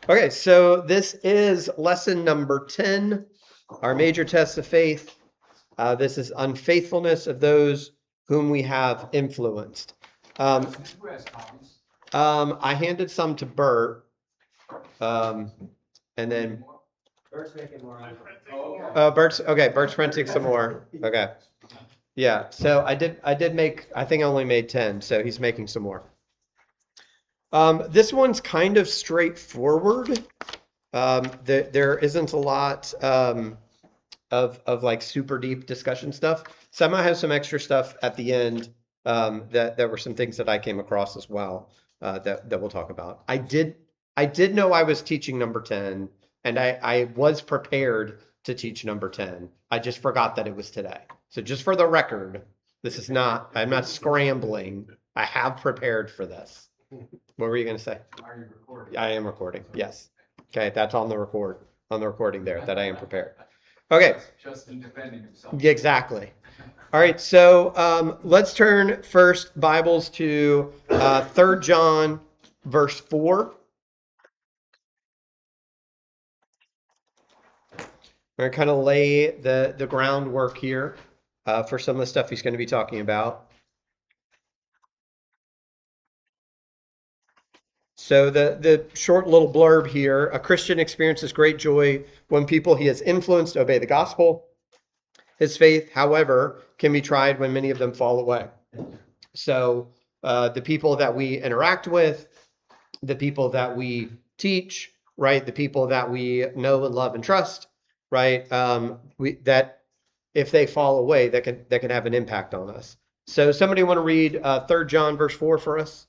Okay, so this is lesson number 10, our major test of faith. This is unfaithfulness of those whom we have influenced. Who has copies? I handed some to Bert, and then Bert's making more. Bert's printing some more. Okay, yeah. So I did make. I think I only made 10, so he's making some more. This one's kind of straightforward. There isn't a lot of like super deep discussion stuff. Some I have some extra stuff at the end that were some things that I came across as well that we'll talk about. I did know I was teaching number 10, and I was prepared to teach number 10. I just forgot that it was today. So just for the record, I'm not scrambling. I have prepared for this. What were you going to say? Are you recording? I am recording. Yes. Okay, that's on the recording there that I am prepared. Okay. Justin defending himself. Exactly. All right, so let's turn first Bibles to 3 John verse 4. We're going to kind of lay the groundwork here for some of the stuff he's going to be talking about. So the short little blurb here, a Christian experiences great joy when people he has influenced obey the gospel. His faith, however, can be tried when many of them fall away. So the people that we interact with, the people that we teach, right? The people that we know and love and trust, right? That if they fall away, that can have an impact on us. So somebody want to read 3 John verse 4 for us?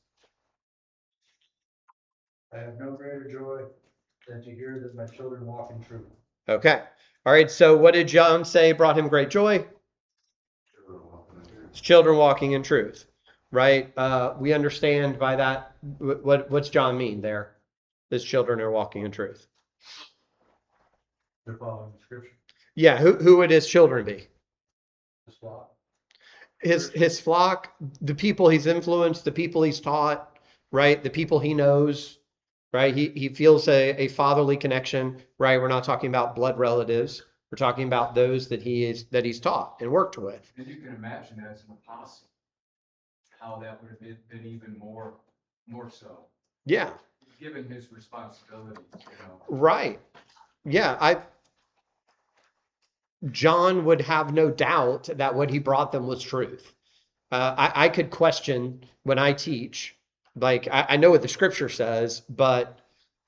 I have no greater joy than to hear that my children walk in truth. Okay. All right. So what did John say brought him great joy? His children walking in truth, right? We understand by that. What's John mean there? His children are walking in truth. They're following the scripture. Yeah. Who would his children be? His flock. His flock, the people he's influenced, the people he's taught, right? The people he knows. Right, he feels a fatherly connection. Right, we're not talking about blood relatives. We're talking about those that he's taught and worked with. And you can imagine as an apostle, how that would have been even more so. Yeah. Given his responsibilities, Right. Yeah, John would have no doubt that what he brought them was truth. I could question when I teach. Like, I know what the scripture says, but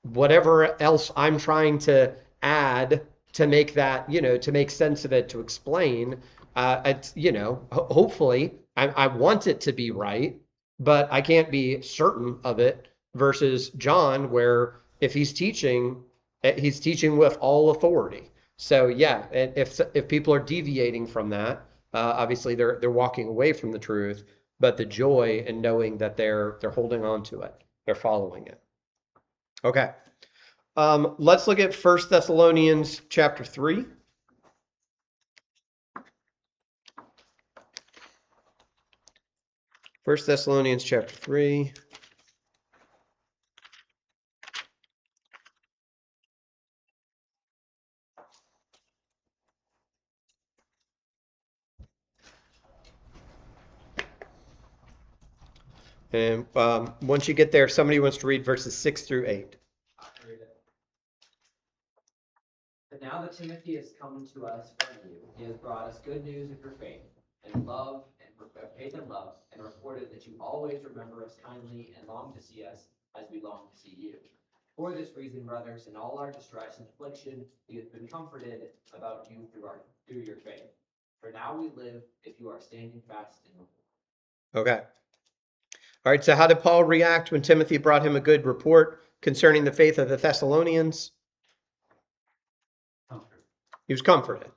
whatever else I'm trying to add to make that, to make sense of it, to explain, hopefully I want it to be right, but I can't be certain of it versus John, where if he's teaching with all authority. So yeah, if people are deviating from that, obviously they're walking away from the truth. But the joy in knowing that they're holding on to it, they're following it. Okay, let's look at 1 Thessalonians chapter 3. First Thessalonians chapter 3. And once you get there, somebody wants to read verses 6 through 8. But now that Timothy has come to us from you, he has brought us good news of your faith and love, and reported that you always remember us kindly and long to see us as we long to see you. For this reason, brothers, in all our distress and affliction, we have been comforted about you through your faith. For now we live if you are standing fast in the Lord. Okay. All right, so how did Paul react when Timothy brought him a good report concerning the faith of the Thessalonians? He was comforted,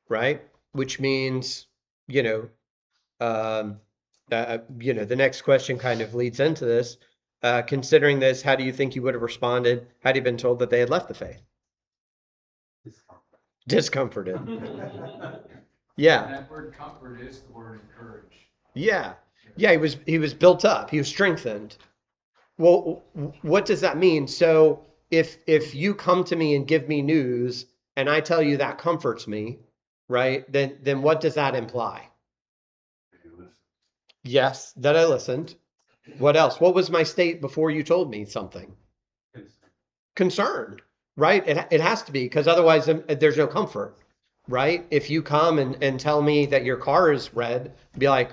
right? Which means, the next question kind of leads into this. Considering this, how do you think he would have responded had he been told that they had left the faith? Discomforted. Yeah. And that word comfort is the word encourage. Yeah. Yeah, he was built up. He was strengthened. Well, what does that mean? So if you come to me and give me news and I tell you that comforts me, right? Then what does that imply? Yes, that I listened. What else? What was my state before you told me something? Concern, right? It has to be, because otherwise there's no comfort, right? If you come and tell me that your car is red, be like,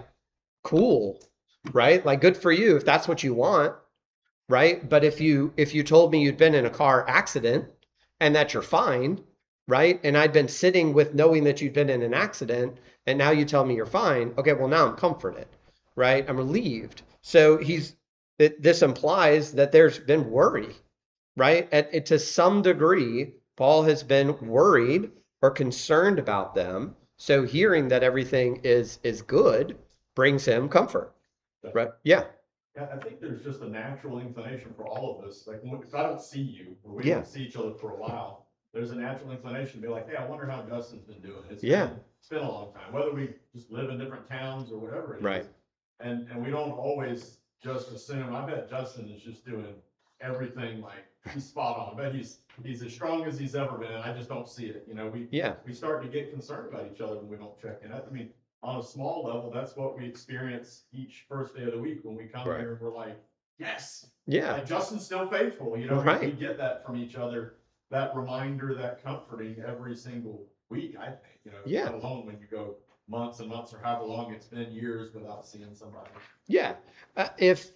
cool, right? Like, good for you if that's what you want, right? But if you told me you'd been in a car accident and that you're fine, right? And I'd been sitting with knowing that you'd been in an accident, and now you tell me you're fine. Okay, well, now I'm comforted, right? I'm relieved. So this implies that there's been worry, right? To some degree, Paul has been worried or concerned about them. So hearing that everything is good brings him comfort, right? Yeah, Yeah, I think there's just a natural inclination for all of us. Like, if I don't see you, or we Yeah. don't see each other for a while, there's a natural inclination to be like, hey, I wonder how Justin's been doing. Yeah. It's been a long time, whether we just live in different towns or whatever it is. Right. And we don't always just assume, I bet Justin is just doing everything like he's spot on. I bet he's as strong as he's ever been. I just don't see it. You know, Yeah. we start to get concerned about each other when we don't check in. I mean, on a small level, that's what we experience each first day of the week when we come Right. here and we're like, yes, Yeah. like Justin's still faithful. You know, Right. we get that from each other, that reminder, that comforting every single week, I think, you know, Yeah. let alone when you go months and months or however long it's been, years without seeing somebody. Yeah. If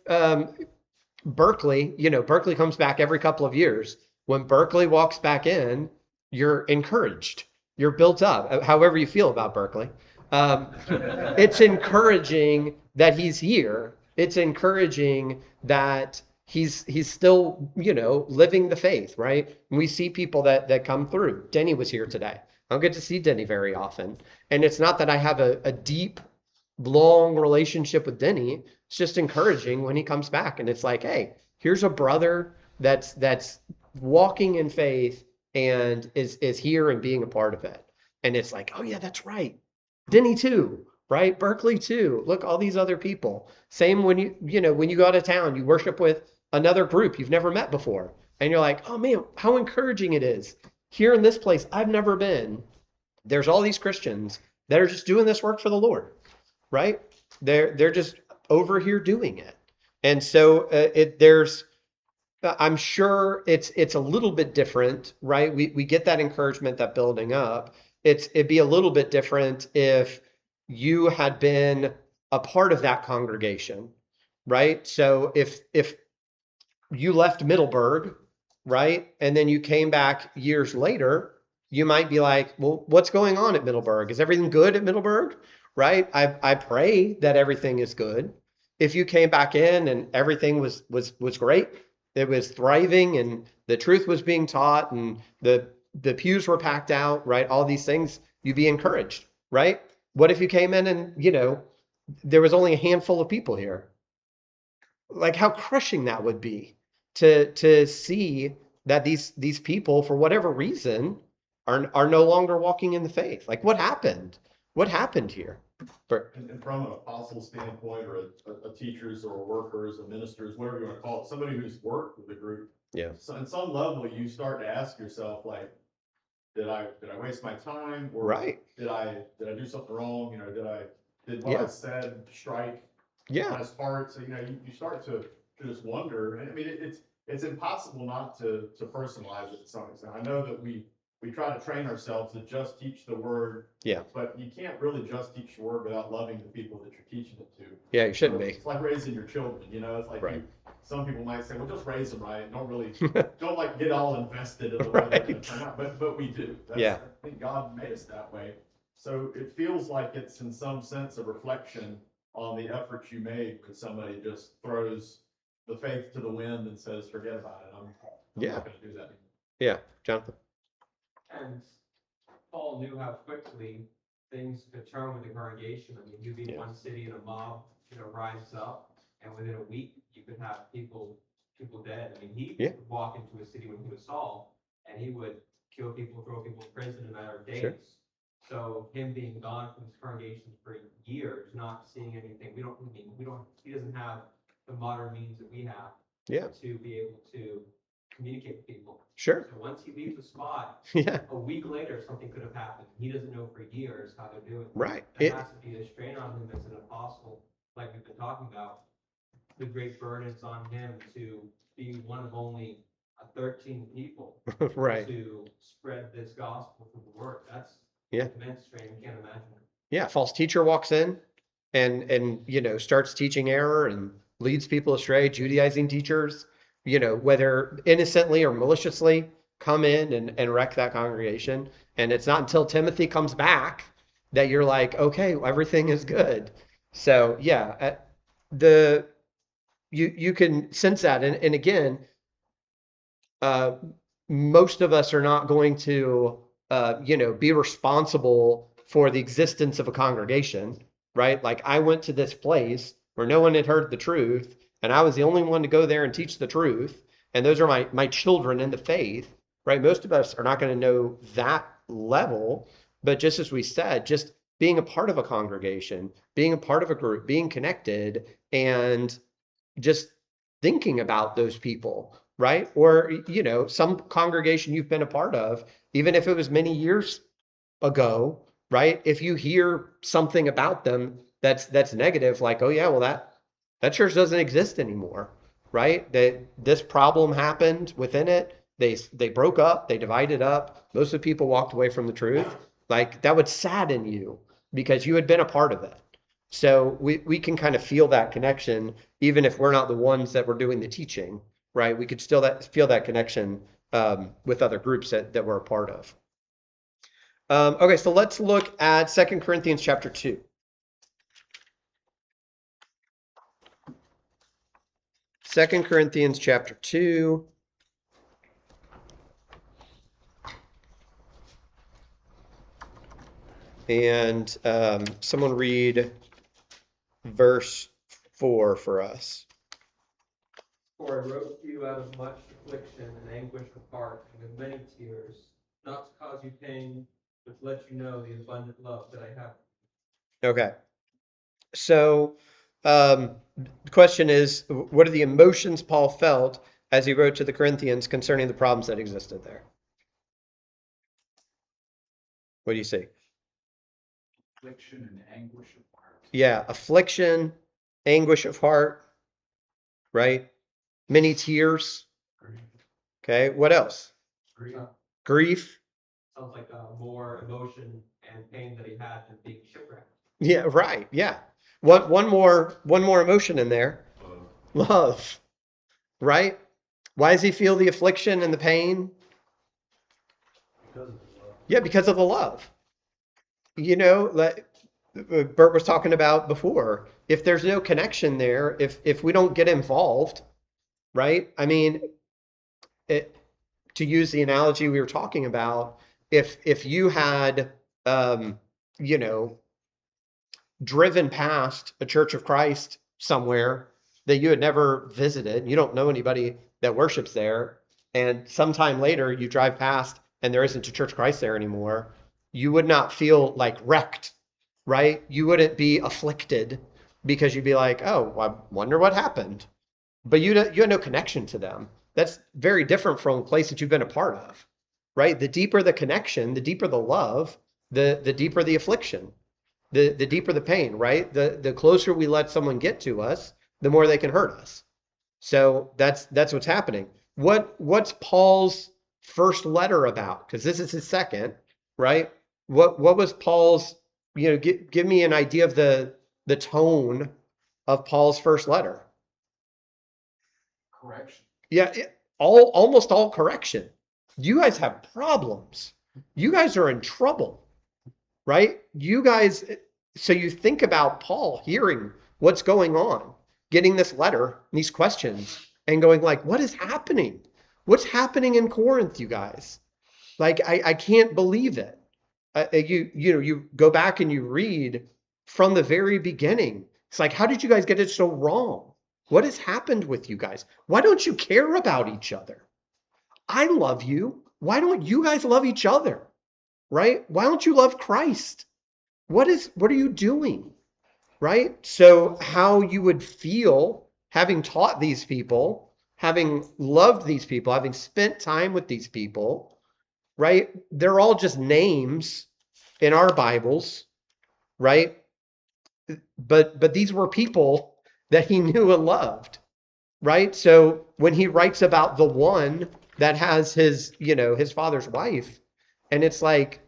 Berkeley, Berkeley comes back every couple of years. When Berkeley walks back in, you're encouraged. You're built up, however you feel about Berkeley. It's encouraging that he's here. It's encouraging that he's still, living the faith, right? And we see people that come through. Denny was here today. I don't get to see Denny very often. And it's not that I have a deep, long relationship with Denny. It's just encouraging when he comes back. And it's like, hey, here's a brother that's walking in faith and is here and being a part of it. And it's like, oh yeah, that's right. Denny too, right? Berkeley too. Look, all these other people. Same when when you go out of town, you worship with another group you've never met before. And you're like, oh man, how encouraging it is. Here in this place I've never been, there's all these Christians that are just doing this work for the Lord, right? They're just over here doing it. And so I'm sure it's a little bit different, right? We get that encouragement, that building up. It'd be a little bit different if you had been a part of that congregation, right? So if you left Middleburg, right, and then you came back years later, you might be like, well, what's going on at Middleburg? Is everything good at Middleburg? Right? I pray that everything is good. If you came back in and everything was great, it was thriving and the truth was being taught and the pews were packed out, right? All these things, you'd be encouraged, right? What if you came in and, there was only a handful of people here? Like how crushing that would be to see that these people, for whatever reason, are no longer walking in the faith. Like what happened? What happened here? And from an apostle standpoint, or a teachers or workers or ministers, whatever you want to call it, somebody who's worked with the group. Yeah. So in some level, you start to ask yourself, like, did I waste my time, or Right. did I do something wrong? You know, did what Yeah. I said strike Yeah. my heart? So you start to just wonder. And I mean, it's impossible not to personalize it to some extent. I know that we try to train ourselves to just teach the word. Yeah. But you can't really just teach the word without loving the people that you're teaching it to. Yeah, you shouldn't So be. It's like raising your children, It's like Right. some people might say, well, just raise them right. Don't like get all invested in the way they're going to turn out. But we do. Yeah. I think God made us that way. So it feels like it's in some sense a reflection on the efforts you made when somebody just throws the faith to the wind and says, forget about it. I'm Yeah. not going to do that anymore. Yeah, Jonathan. And Paul knew how quickly things could turn with the congregation. I mean, you'd be in Yeah. one city and a mob, rise up, and within a week you could have people dead. I mean, he Yeah. would walk into a city when he was Saul, and he would kill people, throw people in prison in a matter of days. Sure. So him being gone from his congregation for years, not seeing anything, he doesn't have the modern means that we have Yeah. to be able to communicate with people. Sure. So once he leaves the spot, Yeah. a week later, something could have happened. He doesn't know for years how they're doing. Right. There has to be a strain on him as an apostle, like we've been talking about. The great burdens on him to be one of only 13 people Right. to spread this gospel through the word. That's Yeah. immense strain. You can't imagine. Yeah. False teacher walks in and starts teaching error and leads people astray. Judaizing teachers, whether innocently or maliciously, come in and wreck that congregation. And it's not until Timothy comes back that you're like, okay, everything is good. So yeah, you can sense that. And again, most of us are not going to, be responsible for the existence of a congregation, right? Like I went to this place where no one had heard the truth, and I was the only one to go there and teach the truth. And those are my children in the faith, right? Most of us are not going to know that level, but just as we said, just being a part of a congregation, being a part of a group, being connected, and just thinking about those people, right? Or, some congregation you've been a part of, even if it was many years ago, right? If you hear something about them that's negative, like, oh yeah, well that church doesn't exist anymore, right? That this problem happened within it. They broke up, they divided up. Most of the people walked away from the truth. Like that would sadden you because you had been a part of it. So we can kind of feel that connection, even if we're not the ones that were doing the teaching, right? We could still feel that connection with other groups that we're a part of. Okay, so let's look at 2 Corinthians chapter 2. Second Corinthians chapter 2. And someone read verse 4 for us. For I wrote to you out of much affliction and anguish of heart and with many tears, not to cause you pain, but to let you know the abundant love that I have. Okay. So the question is, what are the emotions Paul felt as he wrote to the Corinthians concerning the problems that existed there? What do you see? Affliction and anguish of heart. Yeah, affliction, anguish of heart, right? Many tears. Grief. Okay, what else? Grief. Grief. Sounds like more emotion and pain that he had than being shipwrecked. Yeah, right. Yeah. One more emotion in there. Love. Right? Why does he feel the affliction and the pain? Because of the love. Yeah, because of the love. Like Bert was talking about before, if there's no connection there, if we don't get involved, right? I mean, to use the analogy we were talking about, if you had, driven past a Church of Christ somewhere that you had never visited, you don't know anybody that worships there, and sometime later you drive past and there isn't a Church of Christ there anymore, you would not feel like wrecked, right? You wouldn't be afflicted because you'd be like, oh, I wonder what happened. But you had no connection to them. That's very different from a place that you've been a part of, right? The deeper the connection, the deeper the love, the deeper the affliction, the deeper the pain, right? The closer we let someone get to us, the more they can hurt us. So that's what's happening. What's Paul's first letter about? Because this is his second, right? What was Paul's, give me an idea of the tone of Paul's first letter. Correction. Yeah, almost all correction. You guys have problems. You guys are in trouble, right? You guys, so you think about Paul hearing what's going on, getting this letter, these questions, and going like, what is happening? What's happening in Corinth, you guys? Like, I can't believe it. You go back and you read from the very beginning. It's like, how did you guys get it so wrong? What has happened with you guys? Why don't you care about each other? I love you. Why don't you guys love each other? Right? Why don't you love Christ? What are you doing? Right? So how you would feel having taught these people, having loved these people, having spent time with these people, right? They're all just names in our Bibles, right? But these were people that he knew and loved, right? So when he writes about the one that has his, his father's wife, and it's like,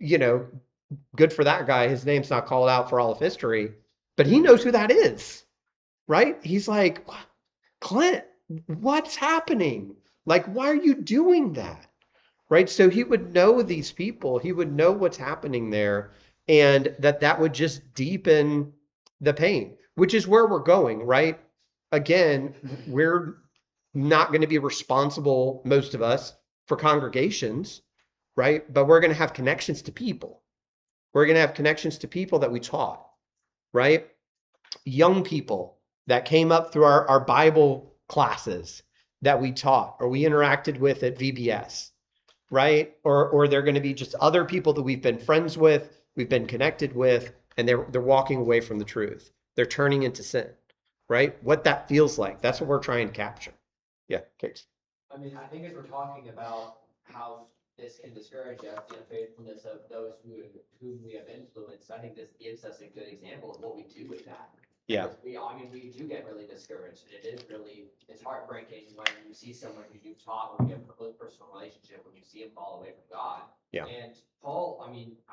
you know, good for that guy. His name's not called out for all of history, but he knows who that is, right? He's like, Clint, what's happening? Like, why are you doing that? Right? So he would know these people, he would know what's happening there, and that would just deepen the pain, which is where we're going, right? Again, we're not going to be responsible, most of us, for congregations, right? But we're going to have connections to people. We're going to have connections to people that we taught, right? Young people that came up through our Bible classes that we taught or we interacted with at VBS, right? Or they're going to be just other people that we've been friends with, we've been connected with, and they're walking away from the truth. They're turning into sin, right? What that feels like. That's what we're trying to capture. Yeah, Case. I mean, I think as we're talking about how this can discourage us, the unfaithfulness of those whom we have influenced, I think this gives us a good example of what we do with that. Yeah. Because we do get really discouraged, and it's heartbreaking when you see someone who you've taught, when you have a close personal relationship, when you see him fall away from God. Yeah. And Paul,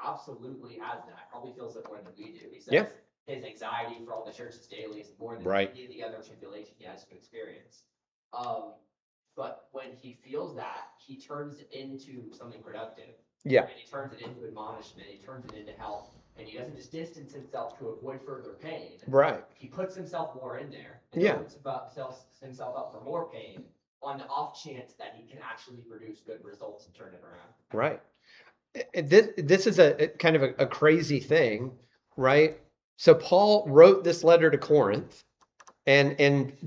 absolutely has that. Probably feels it more than we do. He says Yeah. his anxiety for all the churches daily is more than Right. any of the other tribulation he has to experience. But when he feels that, he turns it into something productive. Yeah. And he turns it into admonishment, he turns it into help. And he doesn't just distance himself to avoid further pain. Right. He puts himself more in there. And Yeah. opens himself up for more pain on the off chance that he can actually produce good results and turn it around. Right. This is a kind of a crazy thing, right? So Paul wrote this letter to Corinth and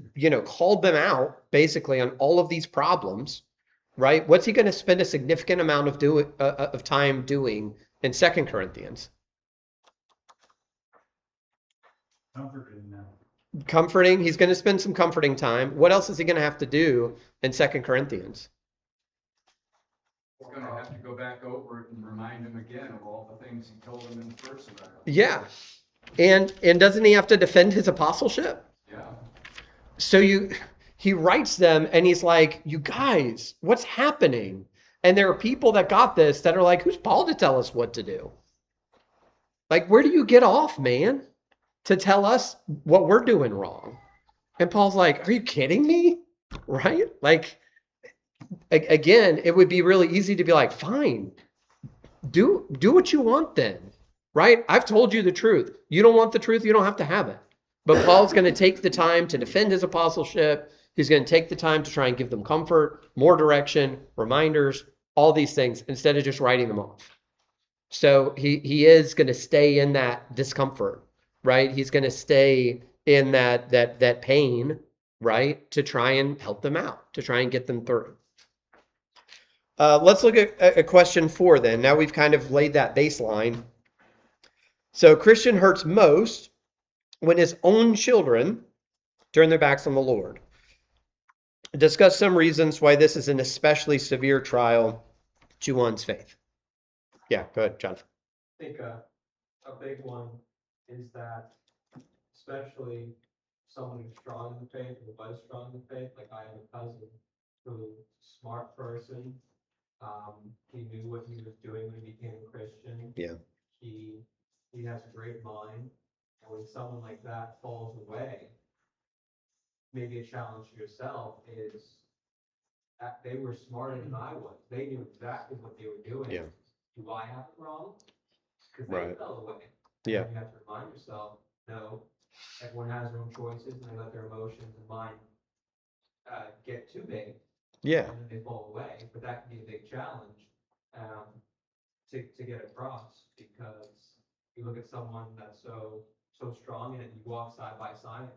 called them out basically on all of these problems, right? What's he going to spend a significant amount of time doing in 2 Corinthians? Comforting them. Comforting. He's going to spend some comforting time. What else is he going to have to do in 2 Corinthians? We're gonna have to go back over it and remind him again of all the things he told him in the first letter. Yeah. And doesn't he have to defend his apostleship? Yeah. So he writes them and he's like, you guys, what's happening? And there are people that got this that are like, who's Paul to tell us what to do? Like, where do you get off, man, to tell us what we're doing wrong? And Paul's like, are you kidding me? Right? Like, again, it would be really easy to be like, fine, do what you want then, right? I've told you the truth. You don't want the truth, you don't have to have it. But Paul's going to take the time to defend his apostleship. He's going to take the time to try and give them comfort, more direction, reminders, all these things, instead of just writing them off. So he is going to stay in that discomfort, right? He's going to stay in that pain, right? To try and help them out, to try and get them through. Let's look at question 4 then. Now we've kind of laid that baseline. So Christian hurts most when his own children turn their backs on the Lord. Discuss some reasons why this is an especially severe trial to one's faith. Yeah, go ahead, Jonathan. I think a big one is that, especially someone who's strong in the faith, or was strong in the faith, like I have a cousin who's a smart person. He knew what he was doing when he became a Christian. Yeah. He has a great mind, and when someone like that falls away, maybe a challenge to yourself is that they were smarter than I was. They knew exactly what they were doing. Yeah. Do I have it wrong? Because Right. they fell away. Yeah. And you have to remind yourself, no, everyone has their own choices, and they let their emotions and mind get too big. Yeah. And then they fall away. But that can be a big challenge to get across, because you look at someone that's so strong in it, you walk side by side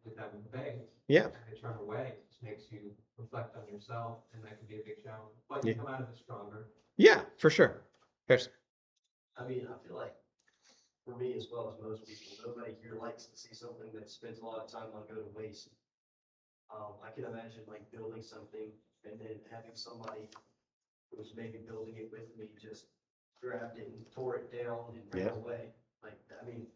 with them in faith. Yeah. And they turn away. It just makes you reflect on yourself, and that can be a big challenge. But Yeah. you come out of it stronger. Yeah, for sure. Here's, I mean, I feel like for me as well as most people, nobody here likes to see something that spends a lot of time on go to waste. I can imagine like building something and then having somebody who was maybe building it with me just grabbed it and tore it down and ran Yeah. away. Like, I mean,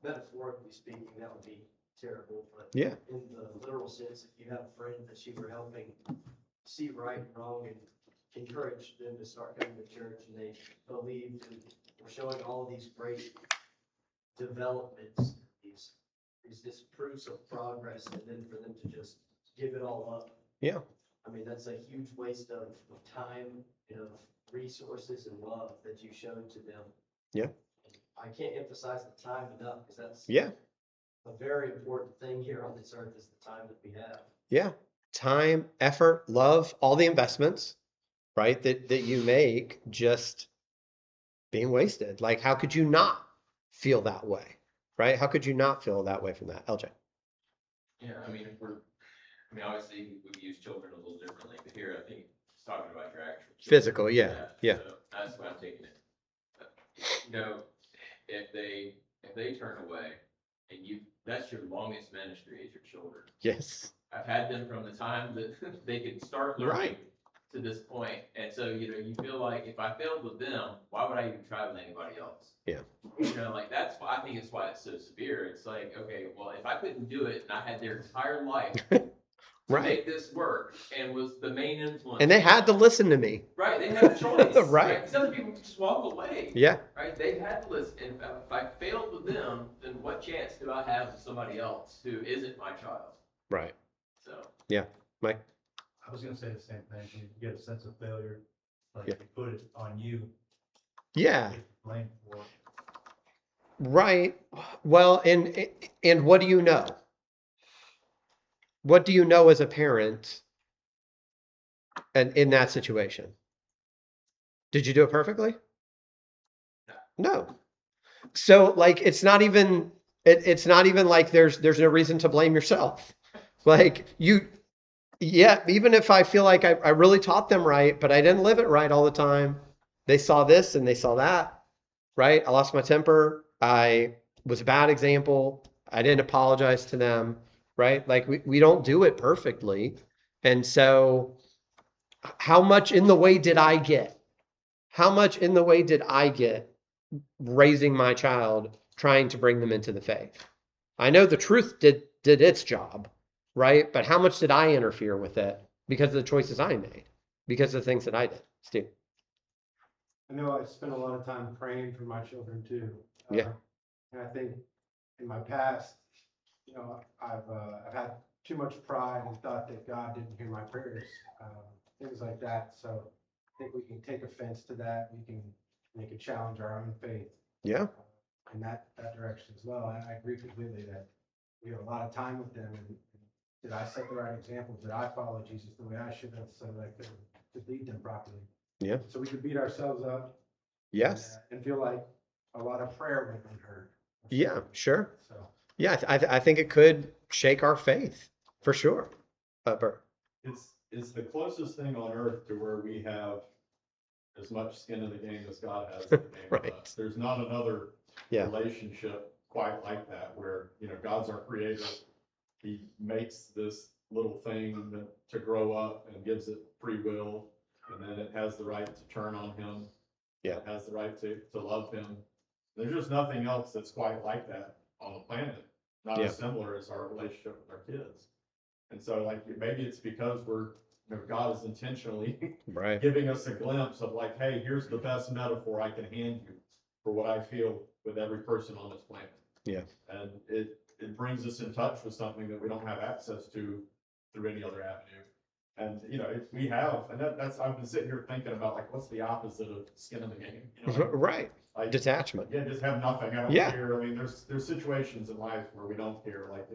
metaphorically speaking, that would be terrible, but Yeah. in the literal sense, if you have a friend that you were helping see right and wrong and encourage them to start coming to church and they believed and were showing all of these great developments, these just proofs of progress, and then for them to just give it all up. Yeah. I mean, that's a huge waste of time, of resources and love that you showed to them. Yeah. I can't emphasize the time enough because that's Yeah. a very important thing here on this earth is the time that we have. Yeah. Time, effort, love, all the investments, right? That you make just being wasted. Like, how could you not feel that way? Right? How could you not feel that way from that? LJ. Yeah, I mean, obviously, we use children a little differently, but here, I think it's talking about your actual children. Physical, yeah, yeah. So that's why I'm taking it. You know, if they turn away and that's your longest ministry is your children. Yes. I've had them from the time that they could start learning Right. to this point. And so, you feel like if I failed with them, why would I even try with anybody else? Yeah. Like that's why I think it's why it's so severe. It's like, okay, well, if I couldn't do it and I had their entire life to Right. make this work and was the main influence. And they had to listen to me. Right, they had a choice. Right. Because other people could just walk away. Yeah. Right, they had to listen. And if I failed with them, then what chance do I have with somebody else who isn't my child? Right. So. Yeah. Mike. I was gonna say the same thing. You get a sense of failure, like Yeah. you put it on you, Yeah. get blamed for it. Right. Well, and what do you know? What do you know as a parent and in that situation? Did you do it perfectly? No. So like it's not even like there's no reason to blame yourself. Like yeah, even if I feel like I really taught them right, but I didn't live it right all the time. They saw this and they saw that, right? I lost my temper. I was a bad example. I didn't apologize to them, right? Like we don't do it perfectly. And so how much in the way did I get? How much in the way did I get raising my child, trying to bring them into the faith? I know the truth did its job, right? But how much did I interfere with it because of the choices I made, because of the things that I did? Steve. I know I spent a lot of time praying for my children too. Yeah. And I think in my past, I've had too much pride and thought that God didn't hear my prayers, things like that. So I think we can take offense to that. We can challenge our own faith. Yeah. In that direction as well. I agree completely that we have a lot of time with them. And did I set the right example? Did I follow Jesus the way I should have so that I could lead them properly? Yeah. So we could beat ourselves up. Yes. And feel like a lot of prayer would have been heard. Yeah, sure. So Yeah, I think it could shake our faith for sure. Bert. It's the closest thing on earth to where we have as much skin in the game as God has in the game. Right. With us. There's not another Yeah. relationship quite like that where, God's our creator. He makes this little thing to grow up and gives it free will. And then it has the right to turn on him. Yeah. It has the right to love him. There's just nothing else that's quite like that on the planet. Not Yeah. as similar as our relationship with our kids. And so like, maybe it's because God is intentionally Right. giving us a glimpse of like, hey, here's the best metaphor I can hand you for what I feel with every person on this planet. Yeah. And it brings us in touch with something that we don't have access to through any other avenue. And, we have, and that's, I've been sitting here thinking about like, what's the opposite of skin in the game? Right. Like, Detachment. yeah, just have nothing. I don't Yeah. care. I mean, there's situations in life where we don't care. Like,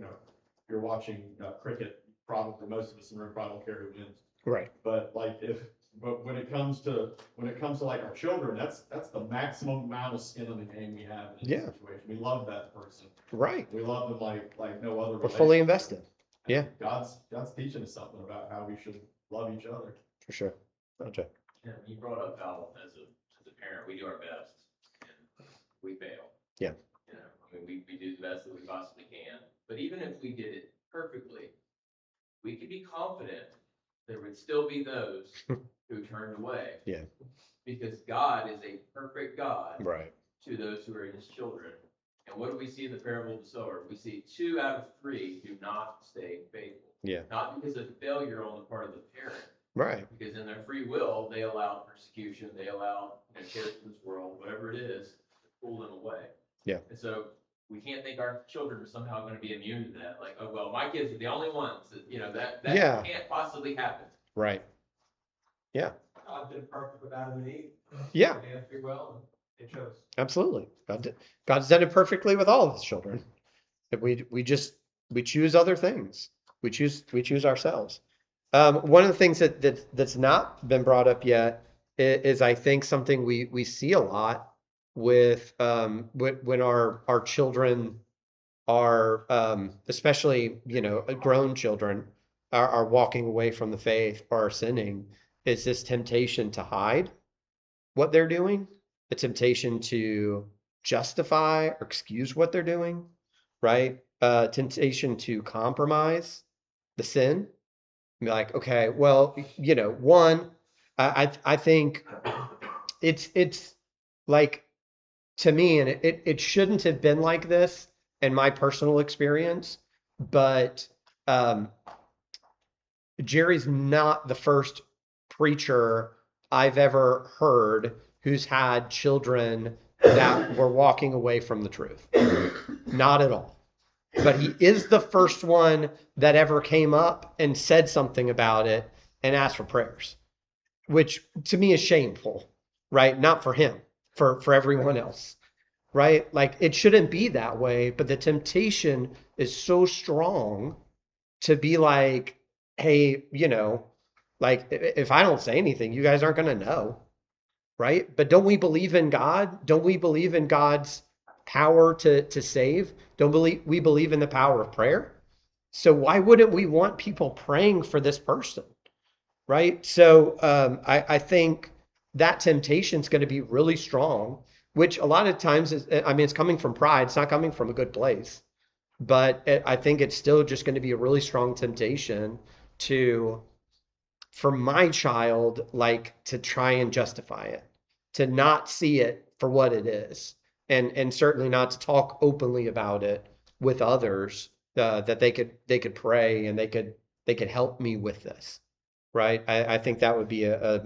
you're watching cricket, probably most of us in the room probably don't care who wins. Right. But when it comes to like our children, that's the maximum amount of skin in the game we have in Yeah. a situation. We love that person. Right. We love them like no other. We're fully relationship. invested. Yeah. God's teaching us something about how we should love each other. For sure. Okay. Yeah, you brought up how as a parent, we do our best and we fail. Yeah. We do the best that we possibly can. But even if we did it perfectly, we can be confident there would still be those who turned away. Yeah. Because God is a perfect God Right. to those who are his children. And what do we see in the parable of the sower? We see 2 out of 3 do not stay faithful. Yeah. Not because of failure on the part of the parent, Right. because in their free will, they allow persecution, they allow cares of this world, whatever it is, to pull them away. Yeah. And so we can't think our children are somehow going to be immune to that. Like, oh, well, my kids are the only ones that, that Yeah. can't possibly happen. Right. Yeah. God did perfect with Adam and Eve. Yeah. They had free will, and they chose. Absolutely. God's done it perfectly with all of his children. We choose other things. We choose ourselves. One of the things that's not been brought up yet is I think something we see a lot with when our children are especially grown children are walking away from the faith or are sinning, is this temptation to hide what they're doing, a temptation to justify or excuse what they're doing, right? Temptation to compromise the sin. Be like, okay, well, one, I think it's like, to me, and it shouldn't have been like this in my personal experience, but Jerry's not the first preacher I've ever heard who's had children that were walking away from the truth. Not at all. But he is the first one that ever came up and said something about it and asked for prayers, which to me is shameful, right? Not for him, for everyone else, right? Like, it shouldn't be that way, but the temptation is so strong to be like, hey, like, if I don't say anything, you guys aren't going to know, right? But don't we believe in God? Don't we believe in God's power to save? Don't we believe in the power of prayer? So why wouldn't we want people praying for this person, right? So I think that temptation is going to be really strong, which a lot of times is, I mean, it's coming from pride. It's not coming from a good place. But I think it's still just going to be a really strong temptation for my child, like, to try and justify it, to not see it for what it is, and certainly not to talk openly about it with others, that they could pray and they could help me with this, right? I think that would be a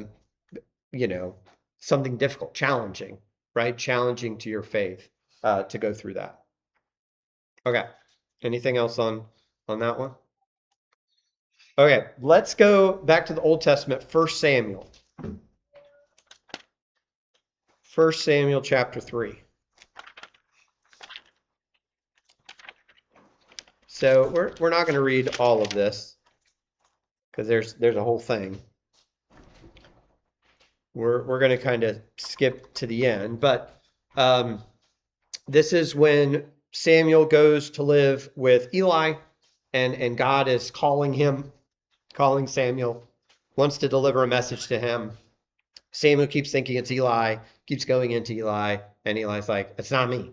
something difficult, challenging, right? Challenging to your faith, to go through that. Okay. Anything else on that one? Okay, let's go back to the Old Testament, 1 Samuel. 1 Samuel chapter 3. So we're not going to read all of this because there's a whole thing. We're going to kind of skip to the end, but this is when Samuel goes to live with Eli, and God is calling Samuel, wants to deliver a message to him. Samuel keeps thinking it's Eli, keeps going into Eli, and Eli's like, it's not me.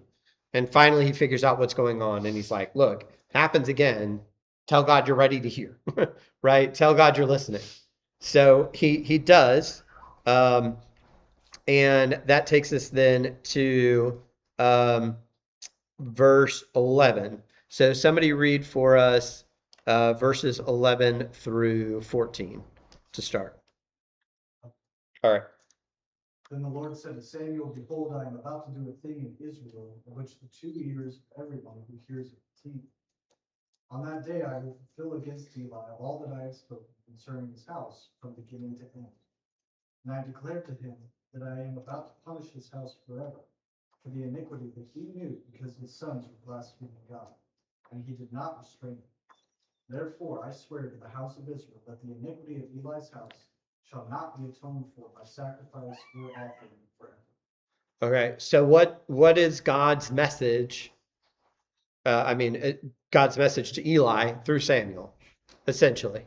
And finally he figures out what's going on, and he's like, look, happens again, tell God you're ready to hear, right? Tell God you're listening. So he does, and that takes us then to verse 11. So somebody read for us verses 11 through 14 to start. All right. Then the Lord said to Samuel, behold, I am about to do a thing in Israel, in which the 2 ears of everyone who hears it tingle. On that day I will fulfill against Eli all that I have spoken concerning his house from beginning to end. And I declared to him that I am about to punish his house forever for the iniquity that he knew, because his sons were blaspheming God, and he did not restrain them. Therefore I swear to the house of Israel that the iniquity of Eli's house shall not be atoned for by sacrifice or offering forever. Okay, so what is God's message? God's message to Eli through Samuel, essentially.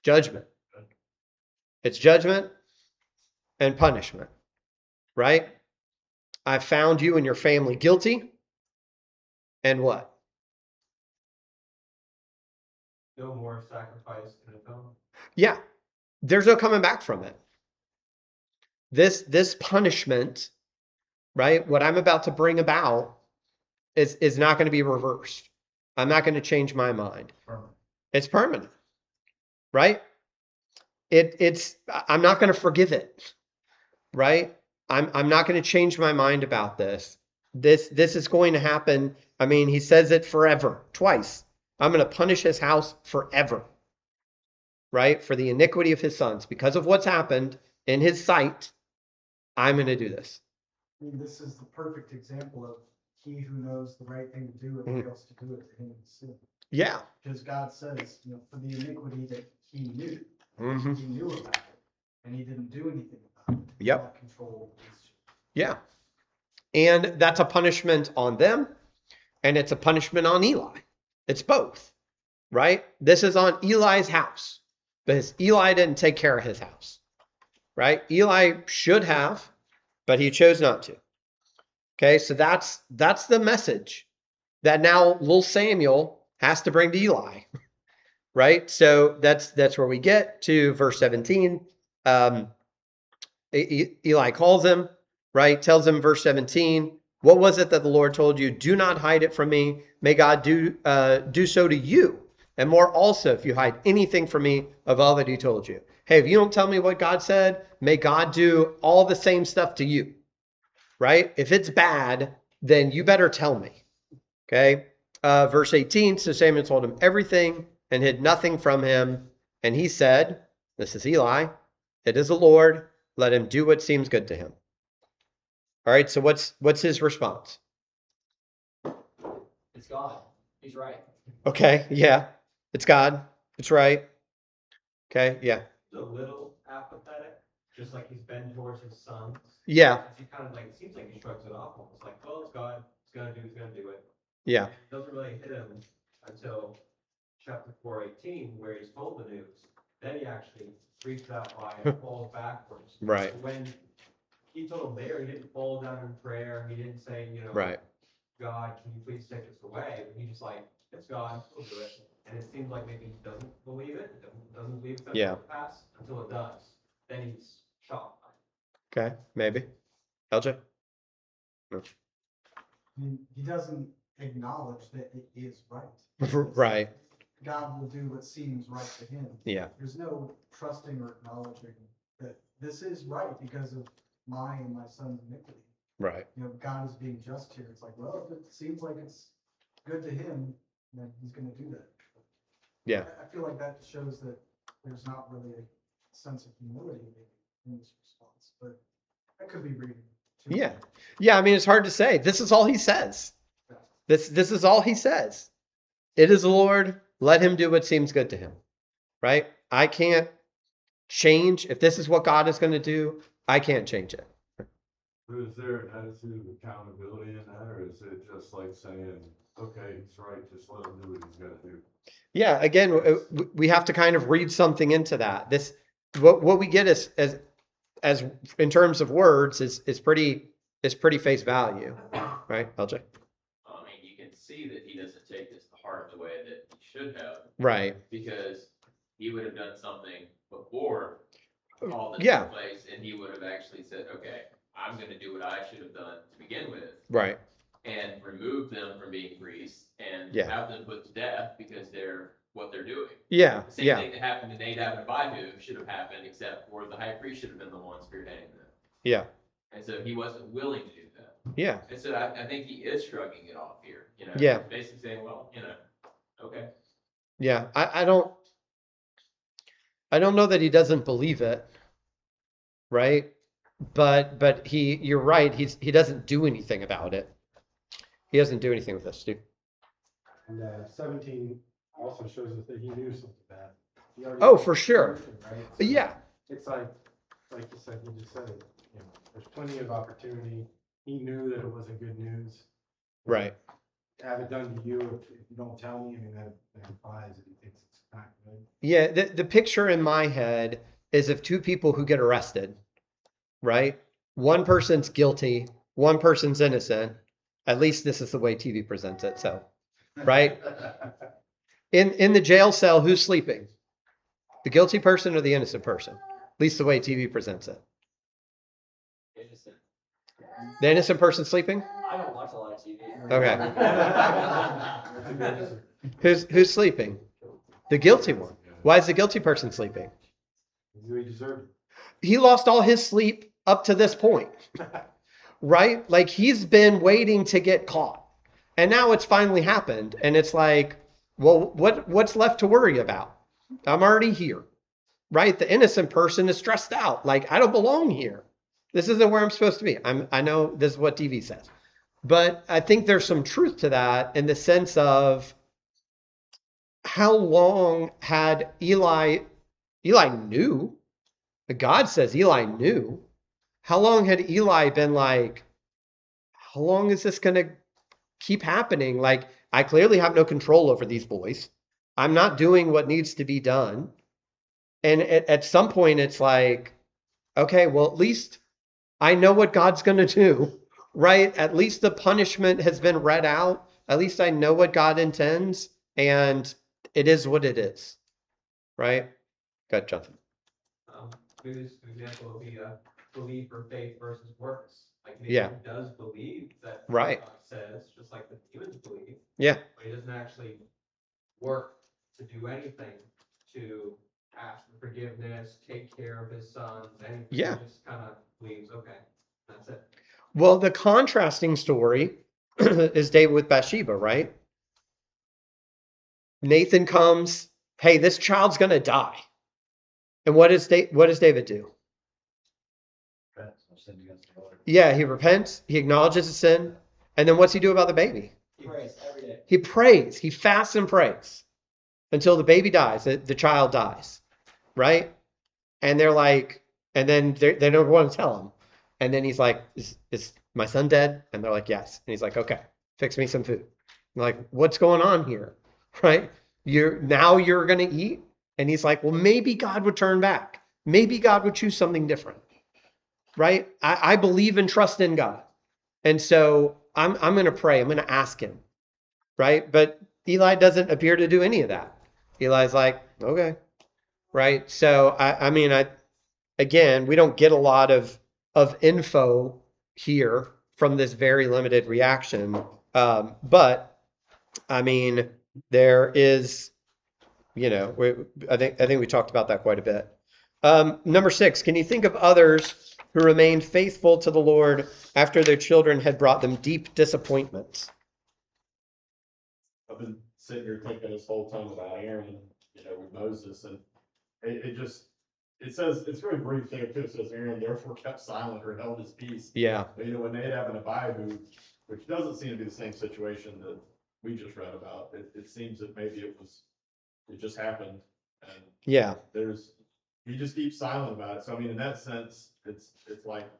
Judgment. It's judgment and punishment, right? I found you and your family guilty, and what? no more sacrifice and atonement. Yeah, there's no coming back from it. This punishment, right? What I'm about to bring about is not going to be reversed. I'm not going to change my mind. It's permanent, right? It's I'm not going to forgive it, right? I'm not going to change my mind about this. This is going to happen. I mean, he says it forever, twice. I'm going to punish his house forever, right? For the iniquity of his sons. Because of what's happened in his sight, I'm going to do this. I mean, this is the perfect example of he who knows the right thing to do and Mhm. fails to do it, to him is sin. Yeah. Because God says, for the iniquity that he knew, Hmm. he knew about it, and he didn't do anything about it. He Yep. did not control his. Yeah. And that's a punishment on them, and it's a punishment on Eli. It's both, right? This is on Eli's house because Eli didn't take care of his house, right? Eli should have, but he chose not to. Okay, so that's the message that now little Samuel has to bring to Eli, right? So that's where we get to verse 17. Eli calls him, right? Tells him, verse 17, what was it that the Lord told you? Do not hide it from me. May God do so to you, and more also if you hide anything from me of all that he told you. Hey, if you don't tell me what God said, may God do all the same stuff to you, right? If it's bad, then you better tell me. Okay. Verse 18, so Samuel told him everything and hid nothing from him. And he said, this is Eli, it is the Lord, let him do what seems good to him. All right, so what's his response? It's God. He's right. Okay, yeah, it's God. It's right. Okay, yeah. He's a little apathetic, just like he's been towards his sons. Yeah, He kind of like, it seems like he shrugs it off almost like, well, it's God, he's gonna do it. yeah, It doesn't really hit him until chapter 4:18, where he's told the news. Then he actually freaks out by and falls backwards. right, When he told him there, he didn't fall down in prayer. He didn't say, right. God, can you please take this away? But he just like, it's God, he'll do it. And it seems like maybe he doesn't believe it, doesn't believe it's gonna Yeah. come to pass until it does. Then he's shocked. Okay, maybe. LJ? I mean, he doesn't acknowledge that it is right. He says, Right, God will do what seems right to him. yeah, There's no trusting or acknowledging that this is right because of my and my son's iniquity. right. God is being just here. It's like, well, if it seems like it's good to him, then he's going to do that. Yeah. I feel like that shows that there's not really a sense of humility in this response, but that could be reading too. Yeah. Yeah, I mean, it's hard to say. This is all he says. This is all he says. It is the Lord, let him do what seems good to him. Right? I can't change. If this is what God is going to do, I can't change it. But is there an attitude of accountability in that, or is it just like saying, okay, he's right, just let him do what he's gotta do? Yeah, again, we have to kind of read something into that. This what we get as in terms of words is pretty face value. Right, LJ? I mean, you can see that he doesn't take this to heart the way that he should have, Right. because he would have done something before all this Yeah. took place, and he would have actually said, okay, I'm gonna do what I should have done to begin with, Right. and remove them from being priests, and Yeah. have them put to death because they're what they're doing. Yeah. The same Yeah. thing that happened to Nadab and Abihu should have happened, except for the high priest should have been the one spearheading them. Yeah. And so he wasn't willing to do that. Yeah. And so I think he is shrugging it off here, Yeah. basically saying, well, okay. Yeah. I don't know that he doesn't believe it. Right? But you're right, he doesn't do anything about it. He doesn't do anything with this, dude. And 17 also shows us that he knew something bad. He already Oh, knew for sure. something, right? So Yeah. It's like you said, you just said it, there's plenty of opportunity. He knew that it wasn't good news. Right. Have it done to you if you don't tell me. I mean, that implies that he thinks it's not good. Yeah, the picture in my head is of two people who get arrested, right? One person's guilty, one person's innocent. At least this is the way TV presents it. So, right? In the jail cell, who's sleeping? The guilty person or the innocent person? At least the way TV presents it. Innocent. The innocent person sleeping? I don't watch a lot of TV. Okay. Who's sleeping? The guilty one. Why is the guilty person sleeping? He deserved He lost all his sleep up to this point. Right? Like he's been waiting to get caught. And now it's finally happened. And it's like, well, what's left to worry about? I'm already here. Right? The innocent person is stressed out. Like, I don't belong here. This isn't where I'm supposed to be. I know this is what TV says. But I think there's some truth to that in the sense of how long had Eli knew, God says Eli knew. How long had Eli been like, how long is this going to keep happening? Like, I clearly have no control over these boys. I'm not doing what needs to be done. And at some point, it's like, okay, well, at least I know what God's going to do, right? At least the punishment has been read out. At least I know what God intends, and it is what it is, right? Go ahead, Jonathan. Maybe this example would be believe for faith versus works. Like Yeah. Nathan does believe that Right. God says, just like the demons believe, Yeah. but he doesn't actually work to do anything to ask for forgiveness, take care of his sons, anything. Yeah. He just kind of believes, okay, that's it. Well, the contrasting story is David with Bathsheba, right? Nathan comes, hey, this child's going to die. And what does David do? Yeah, he repents, he acknowledges his sin, and then what's he do about the baby? He prays every day. He prays, he fasts and prays until the baby dies, the child dies, right? And they're like, and then they don't want to tell him. And then he's like, is my son dead? And they're like, yes. And he's like, okay, fix me some food. I'm like, what's going on here? Right? You're going to eat? And he's like, well, maybe God would turn back. Maybe God would choose something different. Right? I believe and trust in God. And so I'm going to pray. I'm going to ask him. Right? But Eli doesn't appear to do any of that. Eli's like, okay. Right? So, again, we don't get a lot of info here from this very limited reaction. But I mean, there is, I think we talked about that quite a bit. Number 6, can you think of others who remained faithful to the Lord after their children had brought them deep disappointments? I've been sitting here thinking this whole time about Aaron, with Moses, and it says, it's very brief there too. It says Aaron therefore kept silent or held his peace. Yeah. But, when Nadab and Abihu, which doesn't seem to be the same situation that we just read about, it seems that maybe it just happened. And yeah, he just keeps silent about it. So, in that sense, it's like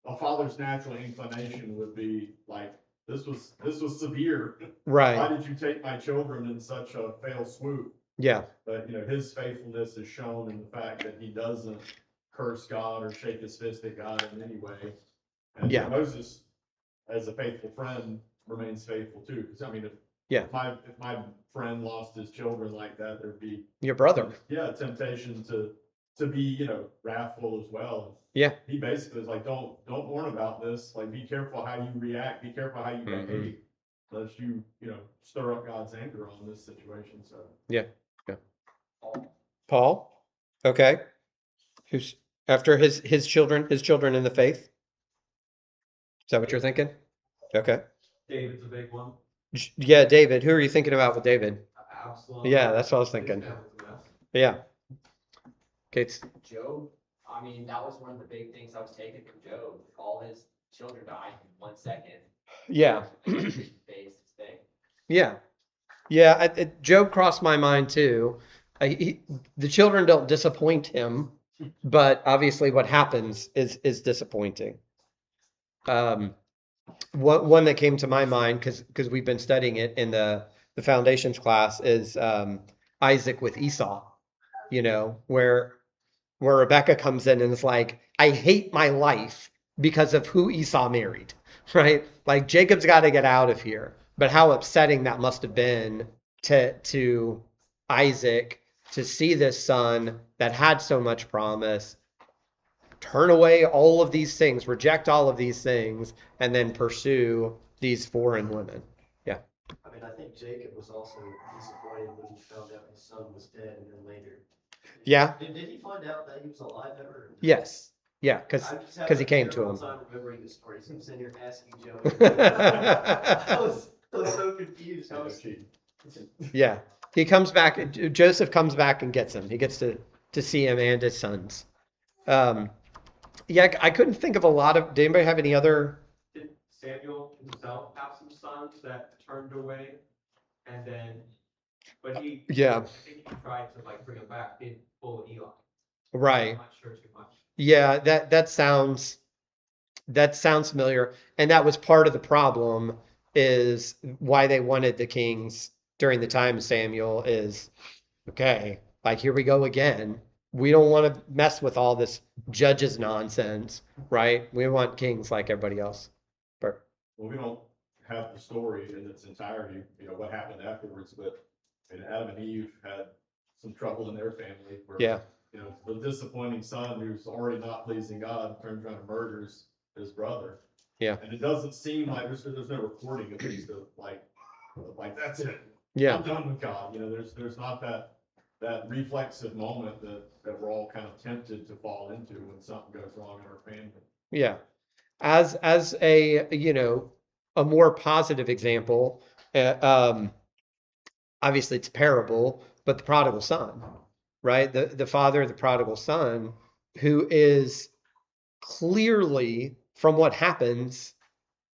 a father's natural inclination would be like, this was severe. right. Why did you take my children in such a fail swoop? Yeah. But, his faithfulness is shown in the fact that he doesn't curse God or shake his fist at God in any way. And Yeah. Moses, as a faithful friend, remains faithful too. Because, if my friend lost his children like that, there'd be Your brother. a temptation to be, wrathful as well. Yeah. He basically is like, don't mourn about this. Like, be careful how you react. Be careful how you behave. Lest you, stir up God's anger on this situation. So Yeah. Paul. Okay. Who's after his children in the faith? Is that what you're thinking? Okay. David's a big one. Yeah, David. Who are you thinking about with David? Absalom. Yeah, that's what I was thinking. His family's a mess. Yeah. Okay. Job, that was one of the big things I was taking from Job. All his children died in 1 second. Yeah. Face his thing. Yeah. Yeah. Job crossed my mind too. The children don't disappoint him, but obviously what happens is disappointing. One that came to my mind because we've been studying it in the foundations class is Isaac with Esau. Where Rebecca comes in and is like, I hate my life because of who Esau married, right? Like Jacob's got to get out of here. But how upsetting that must have been to Isaac to see this son that had so much promise turn away all of these things, reject all of these things, and then pursue these foreign women. Yeah. I mean, I think Jacob was also disappointed when he found out his son was dead, and then later. Yeah. Did he find out that he was alive ever? Yes. Yeah, I just because have he a came to terrible him. time remembering the story, so I'm sitting here asking Joey. I was so confused. I was, Yeah. He comes back. Joseph comes back and gets him. He gets to see him and his sons. Yeah, I couldn't think of a lot of. Did anybody have any other? Did Samuel himself have some sons that turned away? And then, but Yeah. I think he tried to like bring him back, didn't pull Eli. Right. I'm not sure too much. Yeah, that sounds familiar. And that was part of the problem is why they wanted the kings during the time of Samuel is okay, like here we go again. We don't want to mess with all this judges nonsense, right? We want kings like everybody else. But Well, we don't have the story in its entirety, what happened afterwards, but Adam and Eve had some trouble in their family where, yeah, the disappointing son who's already not pleasing God turns around and murders his brother. yeah, And it doesn't seem like there's no recording at least of like that's it. yeah, I'm done with God. There's not that reflexive moment that we're all kind of tempted to fall into when something goes wrong in our family. yeah. As a a more positive example, obviously it's a parable, but the prodigal son, right? The father of the prodigal son, who is clearly, from what happens,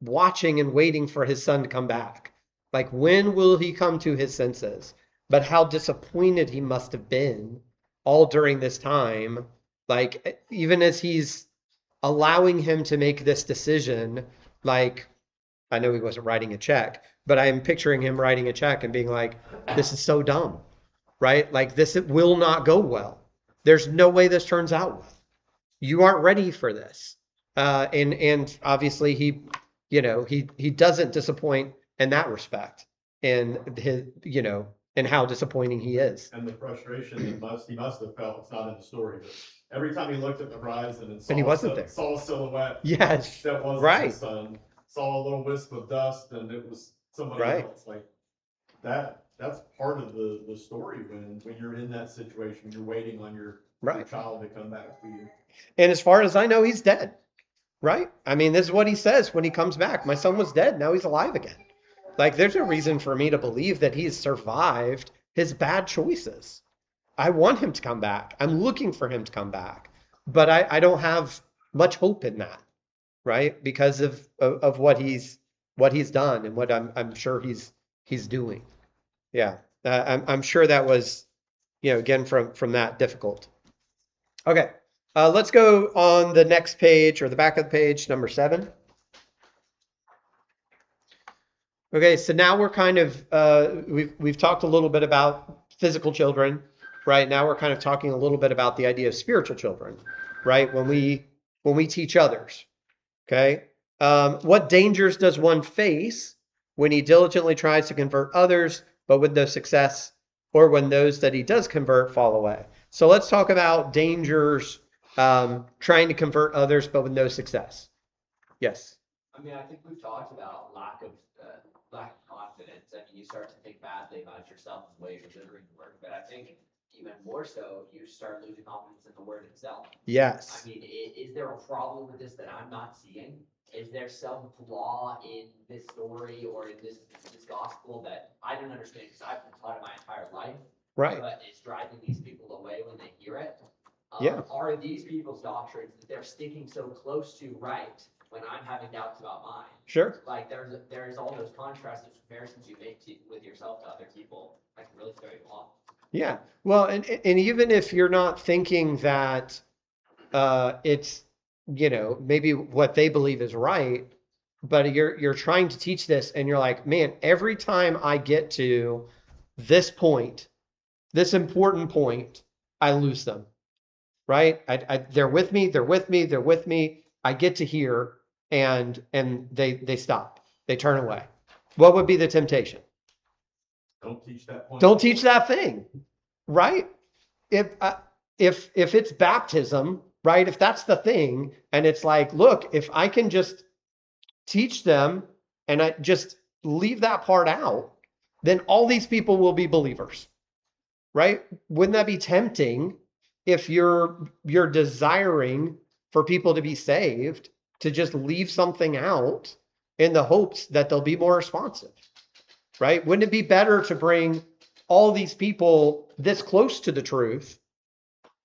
watching and waiting for his son to come back. Like, when will he come to his senses? But how disappointed he must have been all during this time. Like, even as he's allowing him to make this decision, like, I know he wasn't writing a check, but I'm picturing him writing a check and being like, this is so dumb, right? Like, this it will not go well. There's no way this turns out well. You aren't ready for this. And obviously he doesn't disappoint in that respect, and his and how disappointing he is. And the frustration that he must have felt, it's not in the story, but every time he looked at the horizon and And he wasn't there. saw a silhouette Yes, that wasn't right, his son, saw a little wisp of dust and it was somebody right. else. Like that's part of the story when you're in that situation, you're waiting on your Right. child to come back to you. And as far as I know, he's dead, right? I mean, this is what he says when he comes back. My son was dead, now he's alive again. Like, there's no reason for me to believe that he's survived his bad choices. I want him to come back. I'm looking for him to come back. But I don't have much hope in that, right? Because of what he's done and what I'm sure he's doing. Yeah. I'm sure that was, again, from that difficult. Okay. Let's go on the next page, or the back of the page, number 7. Okay, so now we're kind of we've talked a little bit about physical children, right? Now we're kind of talking a little bit about the idea of spiritual children, right? When we teach others, okay? What dangers does one face when he diligently tries to convert others, but with no success, or when those that he does convert fall away? So let's talk about dangers trying to convert others, but with no success. Yes. I mean, I think we've talked about lack of confidence. I mean, you start to think badly about yourself and the way you're delivering the word. But I think even more so, you start losing confidence in the word itself. Yes. I mean, is there a problem with this that I'm not seeing? Is there some flaw in this story or in this gospel that I don't understand because I've been taught it my entire life? Right. But it's driving these people away when they hear it. Yeah. Are these people's doctrines that they're sticking so close to right when I'm having doubts about mine? Sure. Like there's all those contrasts, those comparisons you make with yourself to other people that can really throw you off. Yeah. Well, and even if you're not thinking that it's maybe what they believe is right, but you're trying to teach this, and you're like, man, every time I get to this point, this important point, I lose them. Right? They're with me. They're with me. They're with me. I get to here, and they stop. They turn away. What would be the temptation? Don't teach that point. Don't teach that thing, right? If it's baptism, right? If that's the thing, and it's like, look, if I can just teach them and I just leave that part out, then all these people will be believers, right? Wouldn't that be tempting if you're desiring for people to be saved to just leave something out in the hopes that they'll be more responsive, right? Wouldn't it be better to bring all these people this close to the truth,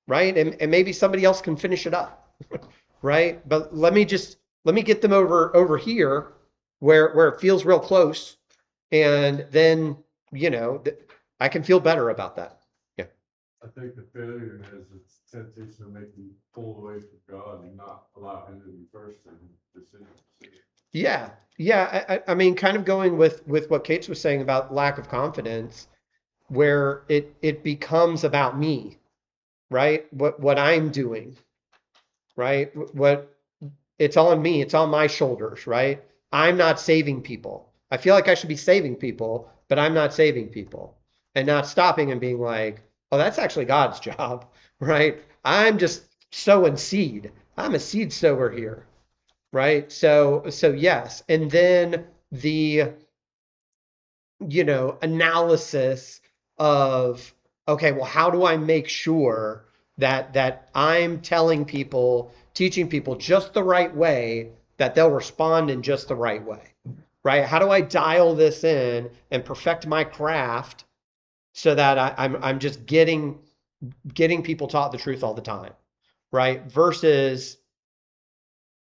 right? And maybe somebody else can finish it up, right? But let me get them over here where it feels real close, and then I can feel better about that. Yeah. I think the failure has its temptation to make you pull away from God and not allow him to be first in decisions. Yeah. Yeah. I mean, kind of going with what Kate was saying about lack of confidence, where it becomes about me, right? What I'm doing, right? What it's on me, it's on my shoulders, right? I'm not saving people. I feel like I should be saving people, but I'm not saving people. And not stopping and being like, oh, that's actually God's job, right? I'm just sowing seed. I'm a seed sower here, right? So yes. And then the analysis of, okay, well, how do I make sure that I'm telling people, teaching people just the right way, that they'll respond in just the right way, right? How do I dial this in and perfect my craft so that I'm just getting people taught the truth all the time, right? Versus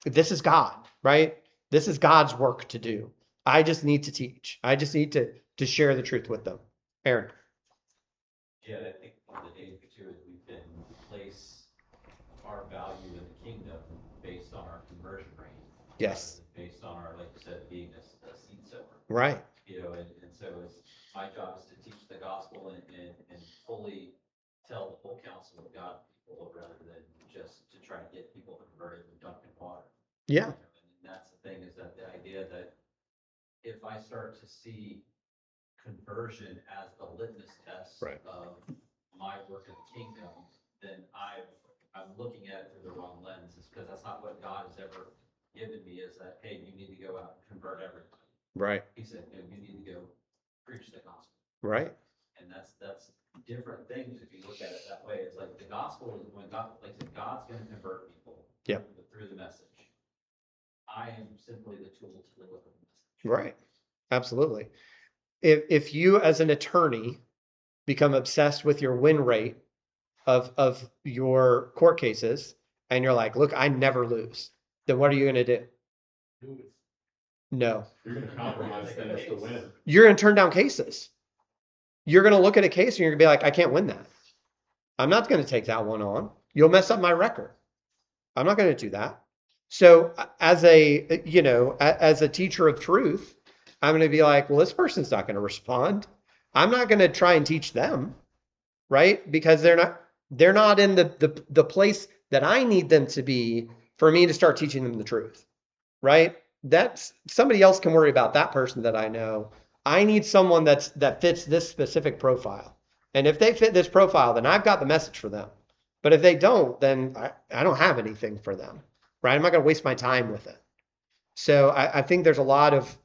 this is God, right? This is God's work to do. I just need to teach. I just need to share the truth with them. Aaron. Yeah, I think one of the danger too is we can place our value in the kingdom based on our conversion rate. Yes. Based on our, like you said, being a seed sower. Right. And so it's, my job is to teach the gospel and fully tell the full counsel of God to people rather than just to try to get people converted with dunking water. Yeah. And that's the thing, is that the idea that if I start to see conversion as the litmus test Right. of my work in the kingdom, then I'm looking at it through the wrong lens, because that's not what God has ever given me, is that, hey, you need to go out and convert everybody. Right. He said, no, you need to go preach the gospel. Right. And that's different things if you look at it that way. It's like the gospel is when God, like I said, God's going to convert people. Yeah. Through the message. I am simply the tool to deliver the message. Right. Absolutely. If you as an attorney become obsessed with your win rate of your court cases, and you're like, look, I never lose, then what are you going to do? No. You're going to compromise things to win. You're going to turn down cases. You're going to look at a case and you're going to be like, I can't win that. I'm not going to take that one on. You'll mess up my record. I'm not going to do that. So as a teacher of truth, I'm going to be like, well, this person's not going to respond. I'm not going to try and teach them, right? Because they're not in the place that I need them to be for me to start teaching them the truth, right? That's somebody else can worry about that person that I know. I need someone that fits this specific profile. And if they fit this profile, then I've got the message for them. But if they don't, then I don't have anything for them, right? I'm not going to waste my time with it. So I think there's a lot of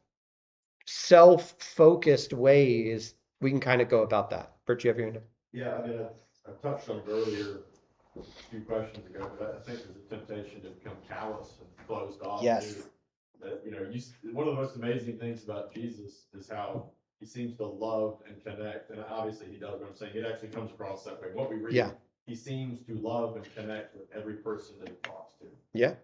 self-focused ways we can kind of go about that. Bert, you have your hand up? Yeah, I mean, I touched on it earlier a few questions ago, but I think there's a temptation to become callous and closed off. Yes. Too. That, one of the most amazing things about Jesus is how he seems to love and connect. And obviously he does what I'm saying. It actually comes across that way. What we read, Yeah. He seems to love and connect with every person that he talks to. Yeah.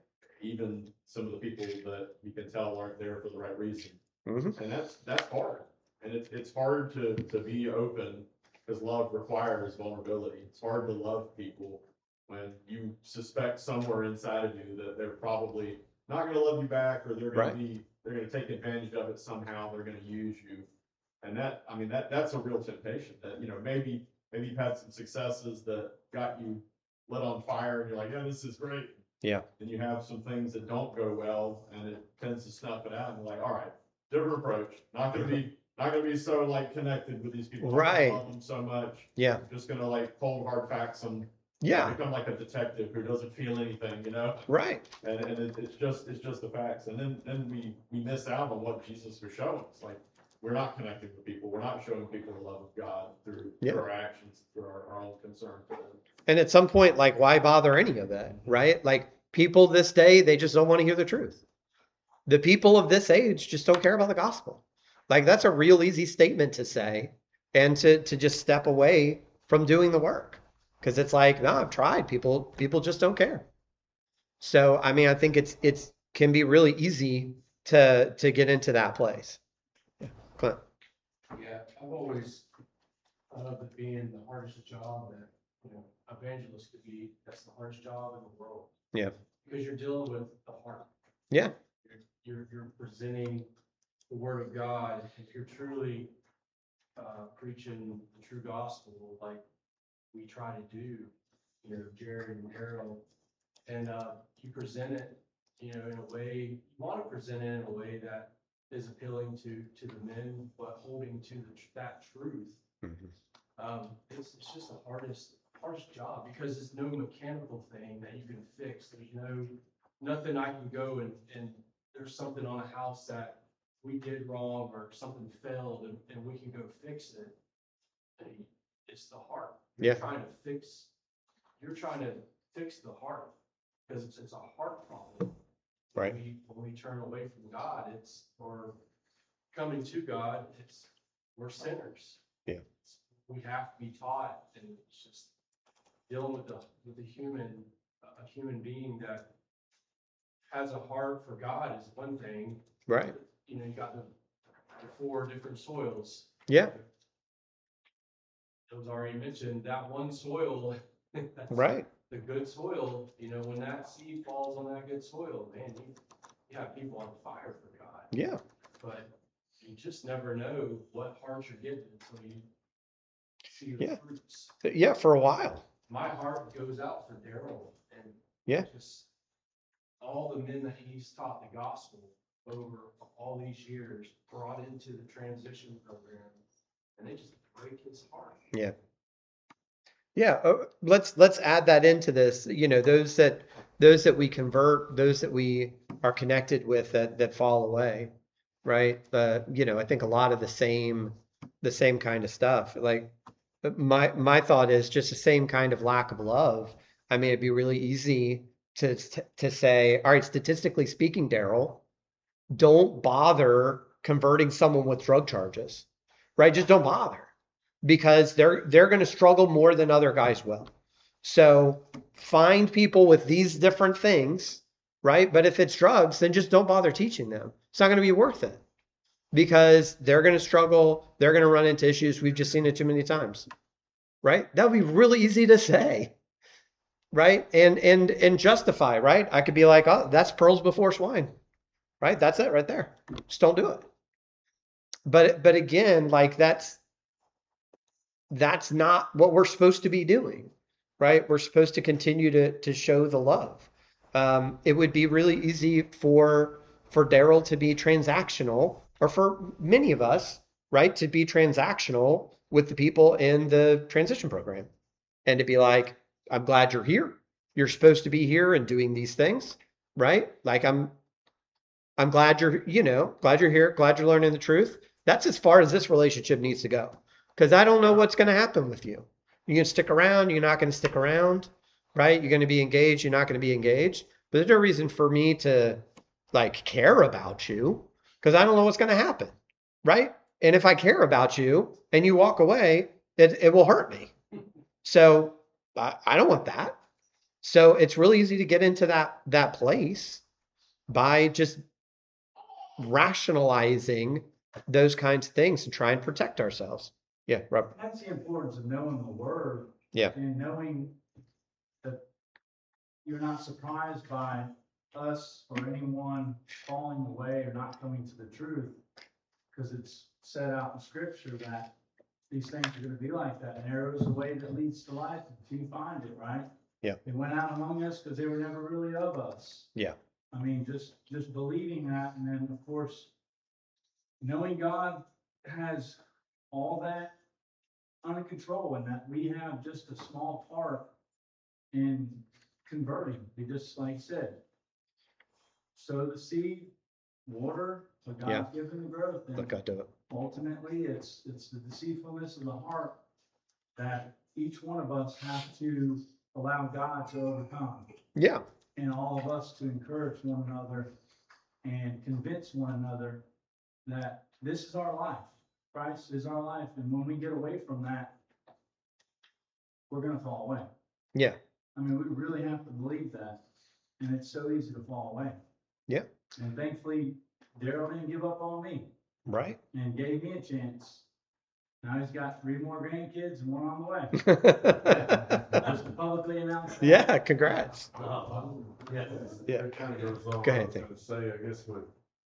Even some of the people that you can tell aren't there for the right reason. Mm-hmm. And that's hard. And it's hard to be open, because love requires vulnerability. It's hard to love people when you suspect somewhere inside of you that they're probably not going to love you back, or they're going to they're going to take advantage of it somehow. They're going to use you. And that's a real temptation that, maybe you've had some successes that got you lit on fire and you're like, yeah, this is great. Yeah. And you have some things that don't go well and it tends to snuff it out. And you're like, all right, different approach. Not going to be not gonna be so like connected with these people. Right. I love them so much. Yeah. I'm just gonna like cold hard facts them. Yeah. Become like a detective who doesn't feel anything, you know? Right. And it's just the facts. And then we miss out on what Jesus was showing. It's like, we're not connecting with people. We're not showing people the love of God through our actions, through our own concern for them. And at some point, like, why bother any of that, right? Like, people this day, they just don't want to hear the truth. The people of this age just don't care about the gospel. Like, that's a real easy statement to say and to just step away from doing the work. Because it's like, no, I've tried. People just don't care. So, I mean, I think it's can be really easy to get into that place. Yeah. Clint. Yeah, I've always thought of it being the hardest job that, evangelists could be. That's the hardest job in the world. Yeah. Because you're dealing with the heart. Yeah. You're presenting the word of God. If you're truly preaching the true gospel, like we try to do, Jared and Harold, and you present it, in a way, you want to present it in a way that is appealing to the men, but holding to that truth. Mm-hmm. It's just the hardest job, because it's no mechanical thing that you can fix. There's nothing I can go and there's something on a house that we did wrong or something failed and we can go fix it. It's the heart. You're trying to fix the heart, because it's a heart problem. Right. When we turn away from God, or coming to God, we're sinners. Yeah. We have to be taught, and it's just dealing with a human being that has a heart for God is one thing. Right. You got the 4 different soils. Yeah. It was already mentioned, that one soil, that's Right. the good soil. When that seed falls on that good soil, man, you have people on fire for God. Yeah. But you just never know what heart you're getting until you see the fruits. Yeah, for a while. My heart goes out for Daryl, and just all the men that he's taught the gospel over all these years, brought into the transition program, and they just break his heart. Yeah. Yeah. Let's add that into this. Those that we convert, those that we are connected with that fall away, right? I think a lot of the same kind of stuff. Like my thought is just the same kind of lack of love. I mean, it'd be really easy to say, all right, statistically speaking, Daryl, don't bother converting someone with drug charges, right? Just don't bother, because they're going to struggle more than other guys will. So find people with these different things, right? But if it's drugs, then just don't bother teaching them. It's not going to be worth it, because they're going to struggle. They're going to run into issues. We've just seen it too many times, right? That would be really easy to say, right? And justify, right? I could be like, oh, that's pearls before swine, right? That's it right there. Just don't do it. But again, like that's not what we're supposed to be doing, right? We're supposed to continue to show the love. It would be really easy for Daryl to be transactional, or for many of us, right, to be transactional with the people in the transition program, and to be like, I'm glad you're here. You're supposed to be here and doing these things, right? Like I'm glad you're here, glad you're learning the truth. That's as far as this relationship needs to go. Because I don't know what's going to happen with you. You're going to stick around, you're not going to stick around, right? You're going to be engaged, you're not going to be engaged. But there's no reason for me to like care about you, because I don't know what's going to happen, right? And if I care about you and you walk away, it will hurt me. So I don't want that. So it's really easy to get into that place by just rationalizing those kinds of things and try and protect ourselves. Yeah, Robert. That's the importance of knowing the word. Yeah. And knowing that you're not surprised by us or anyone falling away or not coming to the truth, because it's set out in scripture that these things are going to be like that. And there is a way that leads to life if you find it, right? Yeah. They went out among us because they were never really of us. Yeah. I mean, just believing that, and then of course, knowing God has all that under control and that we have just a small part in converting. We just, like I said, sow the seed, water, so Yeah. God's given the growth. And Let God do it. ultimately, it's the deceitfulness of the heart that each one of us have to allow God to overcome. Yeah. And all of us to encourage one another and convince one another that this is our life. Christ is our life. And when we get away from that, we're gonna fall away. Yeah. I mean, we really have to believe that. And it's so easy to fall away. Yeah. And thankfully, Daryl didn't give up on me Right. and gave me a chance. Now he's got 3 more grandkids and 1 on the way. Just to publicly announce that. Yeah. Congrats. Yeah. Yeah. It kind of goes on, Go I ahead, was Tim. gonna say, I guess with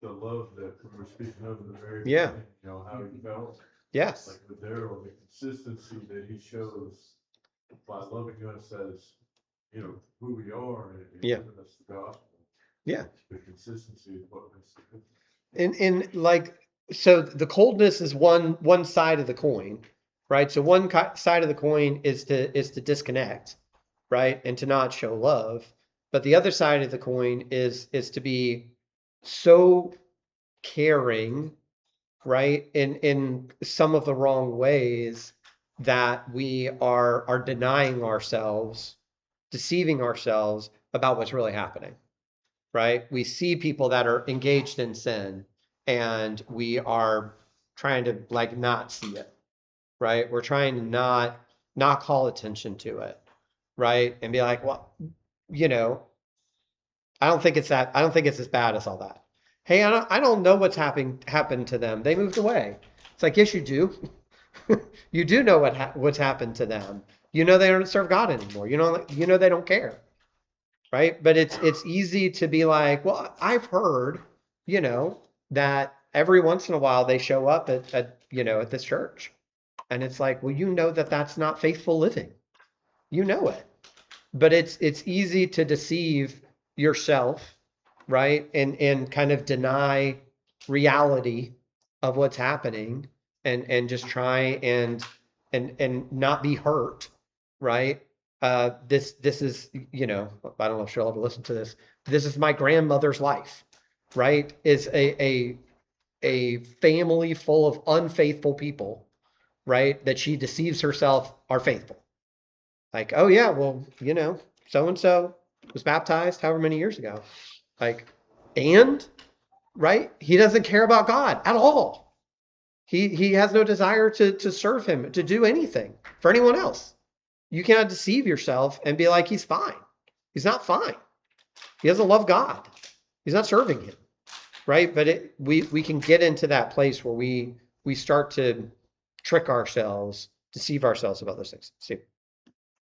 the love that we were speaking of in the very Yeah. beginning, you know, how he felt. Yes. Like with Daryl, the consistency that he shows by loving us as, you know, who we are and Yeah. giving us the gospel. Yeah. The consistency is what makes the difference. In like, so the coldness is one side of the coin, right? So one side of the coin is to disconnect, right, and to not show love. But the other side of the coin is to be so caring, right, in some of the wrong ways that we are denying ourselves, deceiving ourselves about what's really happening, right? We see people that are engaged in sin and we are trying to like not see it, right? We're trying to not call attention to it, right? And be like, well, you know, I don't think it's as bad as all that. Hey, I don't know what's happened to them. They moved away. It's like, yes, you do. You do know what's happened to them. You know they don't serve God anymore. You know they don't care, right? But it's easy to be like, well, I've heard, that every once in a while they show up at this church, and it's like, well, you know that's not faithful living. You know it, but it's easy to deceive yourself, right? And kind of deny reality of what's happening and just try and not be hurt, right? This is, I don't know if she'll ever listen to this. This is my grandmother's life, right? Is a family full of unfaithful people, right? That she deceives herself are faithful. Like, oh yeah, well, so and so was baptized however many years ago. Like, and right, he doesn't care about God at all. He has no desire to serve him, to do anything for anyone else. You cannot deceive yourself and be like, he's fine. He's not fine. He doesn't love God. He's not serving him, right? But we can get into that place where we start to trick ourselves, deceive ourselves about those things. See.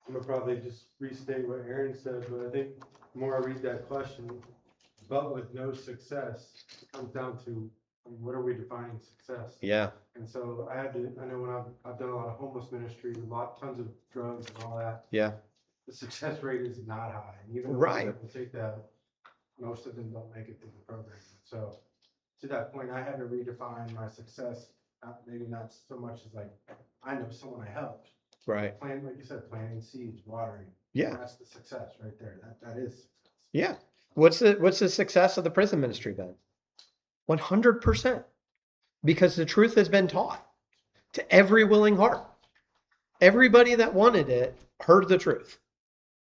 I'm gonna probably just restate what Aaron said, but I think the more I read that question, but with no success, it comes down to what are we defining success? Yeah. And so I know when I've done a lot of homeless ministry, tons of drugs and all that. Yeah. The success rate is not high. And even the Right. ones that will take that, most of them don't make it through the program. So to that point, I had to redefine my success, maybe not so much as like, I know someone I helped. Right. Like you said, planting seeds, watering. Yeah. That's the success right there. That is success. Yeah. What's the success of the prison ministry then? 100%. Because the truth has been taught to every willing heart. Everybody that wanted it heard the truth,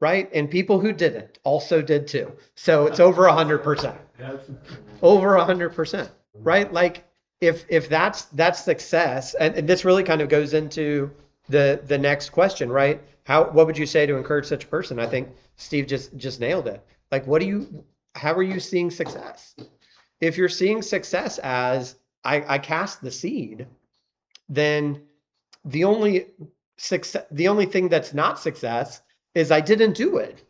right? And people who didn't also did too. So it's over 100%. Over 100%, right? Like if that's success, and this really kind of goes into the next question, right? What would you say to encourage such a person? I think Steve just nailed it. Like, how are you seeing success? If you're seeing success as I cast the seed, then the only thing that's not success is I didn't do it,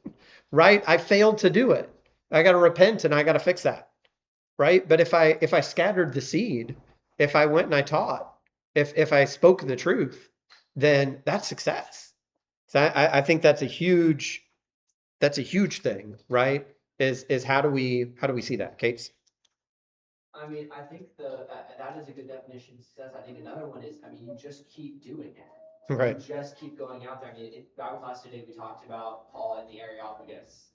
right? I failed to do it. I got to repent and I got to fix that, right? But if I scattered the seed, if I went and I taught, if I spoke the truth, then that's success. So I think that's a huge thing, right? Is how do we see that, Kate? I mean, I think that is a good definition of success. I think another one is, I mean, you just keep doing it. Right. You just keep going out there. I mean, in Bible class today, we talked about Paul and the Areopagus,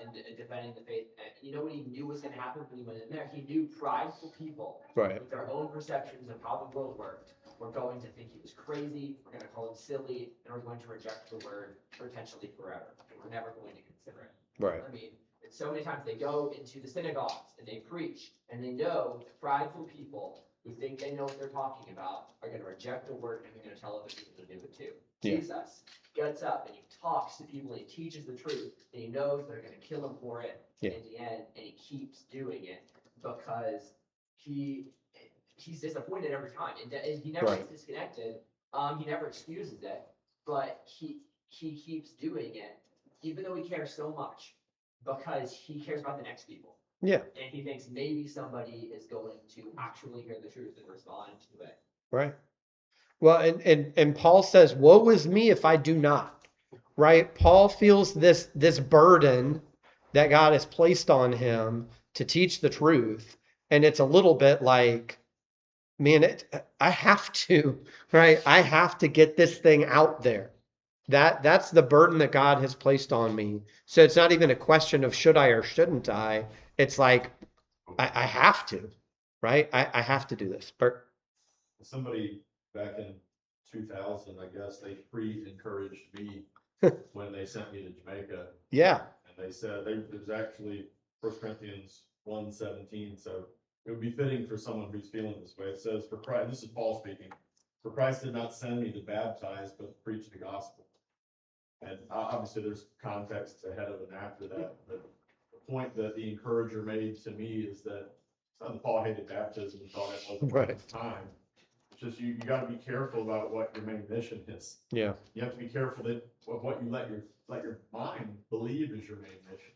and defending the faith. And you know what he knew was going to happen when he went in there? He knew prideful people Right. with their own perceptions of how the world worked were going to think he was crazy, we're going to call him silly, and we're going to reject the word potentially forever. And we're never going to consider it. Right. I mean, so many times they go into the synagogues and they preach, and they know the prideful people who think they know what they're talking about are going to reject the word, and they're going to tell other people to do it too. Yeah. Jesus gets up and he talks to people and he teaches the truth, and he knows they're going to kill him for it in the end, and he keeps doing it because he's disappointed every time, and he never gets disconnected. He never excuses it, but he keeps doing it, even though he cares so much, because he cares about the next people. Yeah. And he thinks maybe somebody is going to actually hear the truth and respond to it. Right. Well, and Paul says, "Woe is me if I do not." Right? Paul feels this burden that God has placed on him to teach the truth, and it's a little bit like, man, I have to, right? I have to get this thing out there. That's the burden that God has placed on me. So it's not even a question of should I or shouldn't I. It's like I have to, right? I have to do this. Somebody back in 2000, I guess, they encouraged me when they sent me to Jamaica. Yeah. And they said, there's actually 1 Corinthians 1:17, so it would be fitting for someone who's feeling this way. It says, for Christ, this is Paul speaking, for Christ did not send me to baptize, but to preach the gospel. And obviously there's context ahead of and after that, but the point that the encourager made to me is that it's not that Paul hated baptism and thought it wasn't Right. his time. It's just you got to be careful about what your main mission is. Yeah. You have to be careful of what you let your mind believe is your main mission.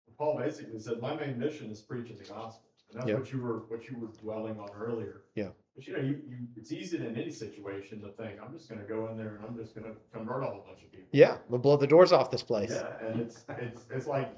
And Paul basically said, my main mission is preaching the gospel, and that's what you were dwelling on earlier. Yeah. But you it's easy in any situation to think, I'm just going to go in there and I'm just going to convert a whole bunch of people. Yeah, we'll blow the doors off this place. Yeah, and it's like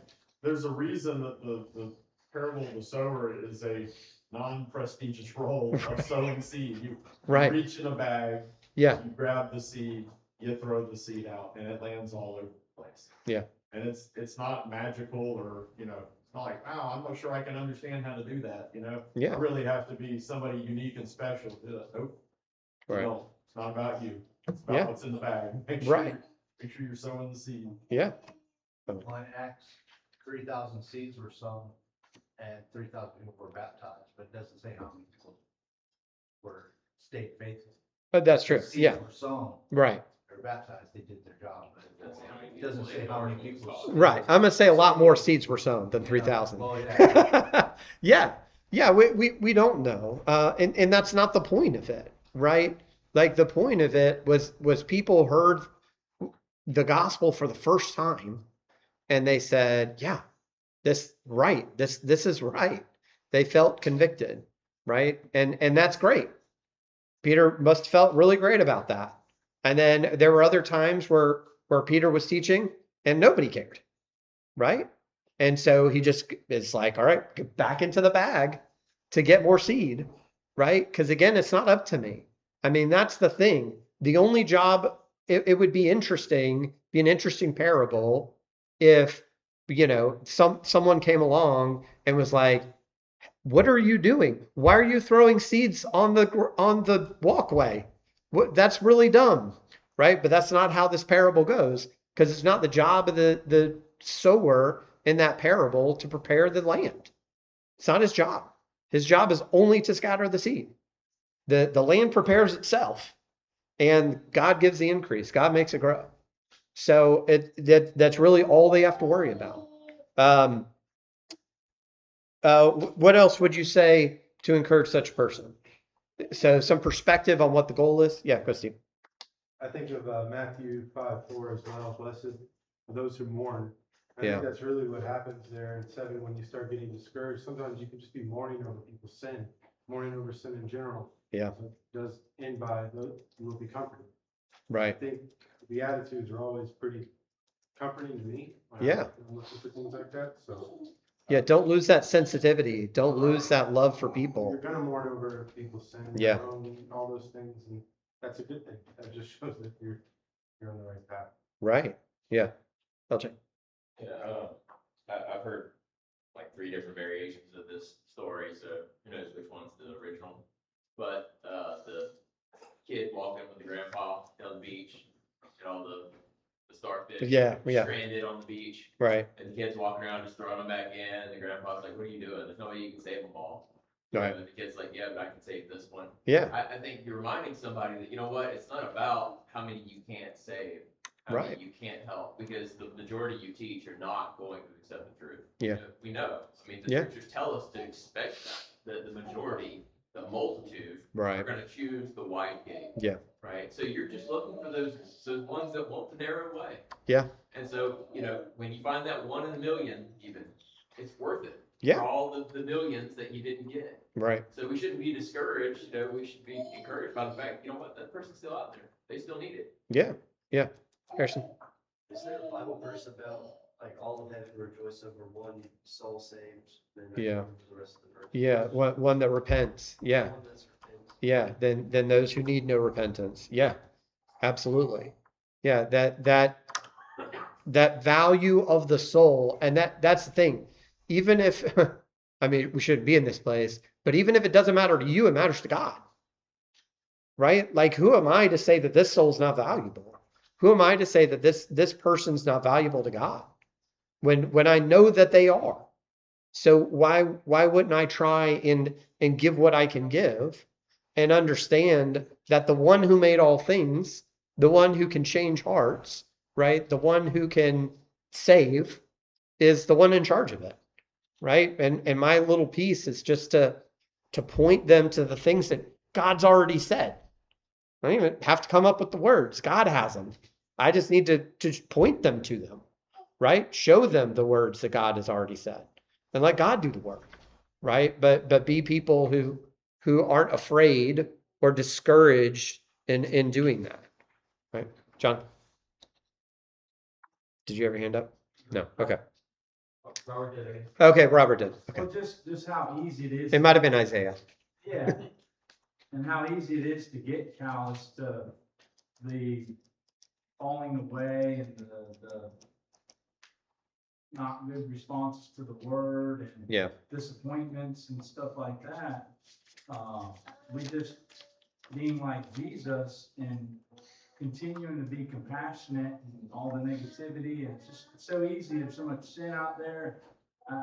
there's a reason that the parable of the sower is a non-prestigious role of sowing seed. You reach in a bag, you grab the seed, you throw the seed out, and it lands all over the place. Yeah. And it's not magical, or it's not like, wow, I'm not sure I can understand how to do that. Yeah. I really have to be somebody unique and special to do that. Nope. Right. No, it's not about you. It's about what's in the bag. Make sure you're sowing the seed. Yeah. Well, in Acts, 3,000 seeds were sown and 3,000 people were baptized, but it doesn't say how many people stayed faithful. But that's true. Seeds Yeah. were sown. Right. They were baptized, they did their job, but it doesn't say how many people. Right. I'm gonna say a lot more seeds were sown than 3,000. Well, yeah. Yeah. Yeah. We don't know. And that's not the point of it, right? Like the point of it was people heard the gospel for the first time and they said, yeah, this is right. They felt convicted, right? And that's great. Peter must have felt really great about that. And then there were other times where Peter was teaching and nobody cared, right? And so he just is like, all right, get back into the bag to get more seed, right? Because again, it's not up to me. I mean, that's the thing. The only job, it would be an interesting parable if, someone came along and was like, what are you doing? Why are you throwing seeds on the walkway? That's really dumb, right? But that's not how this parable goes, because it's not the job of the sower in that parable to prepare the land. It's not his job. His job is only to scatter the seed. The land prepares itself, and God gives the increase. God makes it grow. So that's really all they have to worry about. What else would you say to encourage such a person? So some perspective on what the goal is? Yeah, Christy. I think of Matthew 5:4 as well. Blessed are those who mourn. I think that's really what happens there in 7 when you start getting discouraged. Sometimes you can just be mourning over people's sin, mourning over sin in general. Yeah. So it does end by you will be comforted. Right. I think the attitudes are always pretty comforting to me. When I'm looking for things like that. So Yeah, don't lose that sensitivity. Don't lose that love for You're people. gonna mourn over people's sin, Yeah. wrong, all those things, and that's a good thing. That just shows that you're on the right path. Right. Yeah. LJ. Yeah, I've heard like 3 different variations of this story, so who knows which one's the original. But the kid walking with the grandpa down the beach, and all the starfish Yeah, yeah. stranded on the beach, Right. and the kid's walking around just throwing them back in, and the grandpa's like, "What are you doing? There's no way you can save them all." Right. And the kid's like, "Yeah, but I can save this one." Yeah. I think you're reminding somebody that, you know what, it's not about how many you can't save, how Right. many you can't help, because the majority you teach are not going to accept the truth. Yeah. We know. I mean, the Yeah. scriptures tell us to expect that the majority, the multitude, are Right. going to choose the wide gate. Yeah. Right? So you're just looking for those ones that want the narrow way. Yeah. And so, when you find that 1 in a million, even, it's worth it. Yeah. For all the millions that you didn't get. Right. So we shouldn't be discouraged, we should be encouraged by the fact, you know what, that person's still out there. They still need it. Yeah. Yeah. Harrison. Is there a Bible verse about, like, all of heaven rejoice over one soul saved? Then Yeah. the rest of the verse? Yeah. One that repents. Yeah. One that's repentant. Yeah. Then those who need no repentance. Yeah. Absolutely. Yeah. That value of the soul, and that's the thing. Even if, I mean, we shouldn't be in this place, but even if it doesn't matter to you, it matters to God. Right? Like, who am I to say that this soul's not valuable? Who am I to say that this person's not valuable to God? When I know that they are. So why wouldn't I try and give what I can give and understand that the one who made all things, the one who can change hearts, right? The one who can save is the one in charge of it. Right? And my little piece is just to point them to the things that God's already said. I don't even have to come up with the words. God has them. I just need to point them to them, right? Show them the words that God has already said, and let God do the work, right? But be people who aren't afraid or discouraged in doing that, right? John, did you have your hand up? No. Okay. Robert did it. Okay, Robert did. Okay. Well, just how easy it is. It might have been Isaiah. Yeah, and how easy it is to get callous to the falling away and the not good responses to the word and Yeah. disappointments and stuff like that. We just being like Jesus and continuing to be compassionate and all the negativity. And it's just so easy. There's so much sin out there,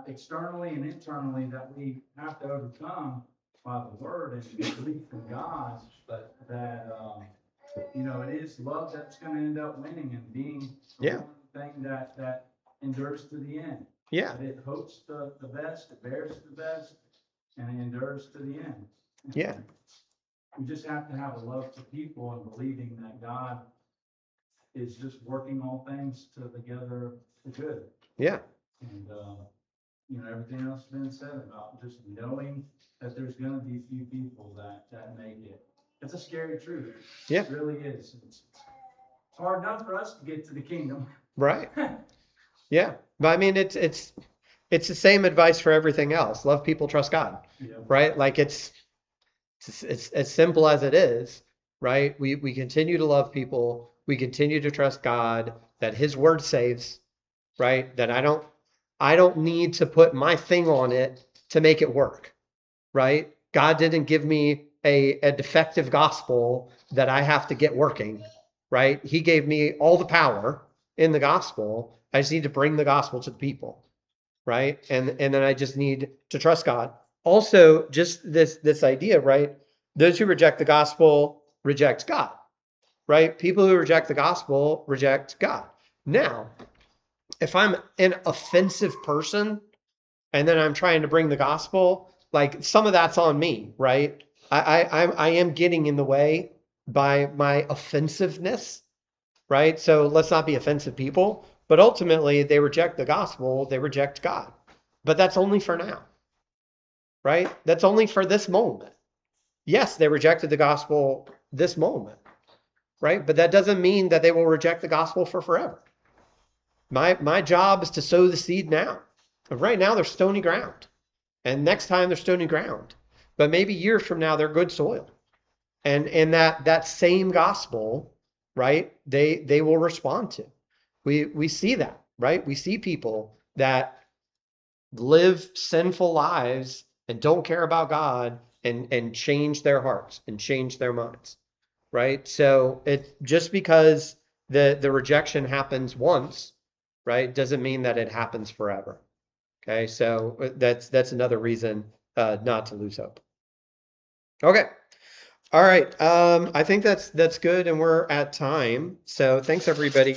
externally and internally, that we have to overcome by the word and belief in God. But that, it is love that's going to end up winning and being the Yeah. one thing that endures to the end. Yeah. That it hopes the best, it bears the best, and it endures to the end. Yeah. We just have to have a love for people and believing that God is just working all things together for good. Yeah. And, everything else has been said about just knowing that there's gonna be few people that make it. It's a scary truth. Yeah. It really is. It's hard enough for us to get to the kingdom. Right. Yeah. But I mean, it's the same advice for everything else. Love people, trust God. Yeah. Right? Like it's as simple as it is, right? We continue to love people. We continue to trust God, that his word saves, right? That I don't need to put my thing on it to make it work, right? God didn't give me a defective gospel that I have to get working, right? He gave me all the power in the gospel. I just need to bring the gospel to the people, right? And then I just need to trust God. Also, just this idea, right? Those who reject the gospel reject God, right? People who reject the gospel reject God. Now, if I'm an offensive person and then I'm trying to bring the gospel, like some of that's on me, right? I am getting in the way by my offensiveness, right? So let's not be offensive people. But ultimately, they reject the gospel, they reject God. But that's only for now, right? That's only for this moment. Yes, they rejected the gospel this moment, right? But that doesn't mean that they will reject the gospel for forever. My job is to sow the seed now, Right now they're stony ground. And next time they're stony ground. But maybe years from now they're good soil. And that same gospel, right? They will respond to. We see that, right? We see people that live sinful lives and don't care about God and change their hearts and change their minds, right? So it just because the rejection happens once, right, doesn't mean that it happens forever. Okay, so that's another reason not to lose hope. Okay. All right. I think that's good, and we're at time. So thanks everybody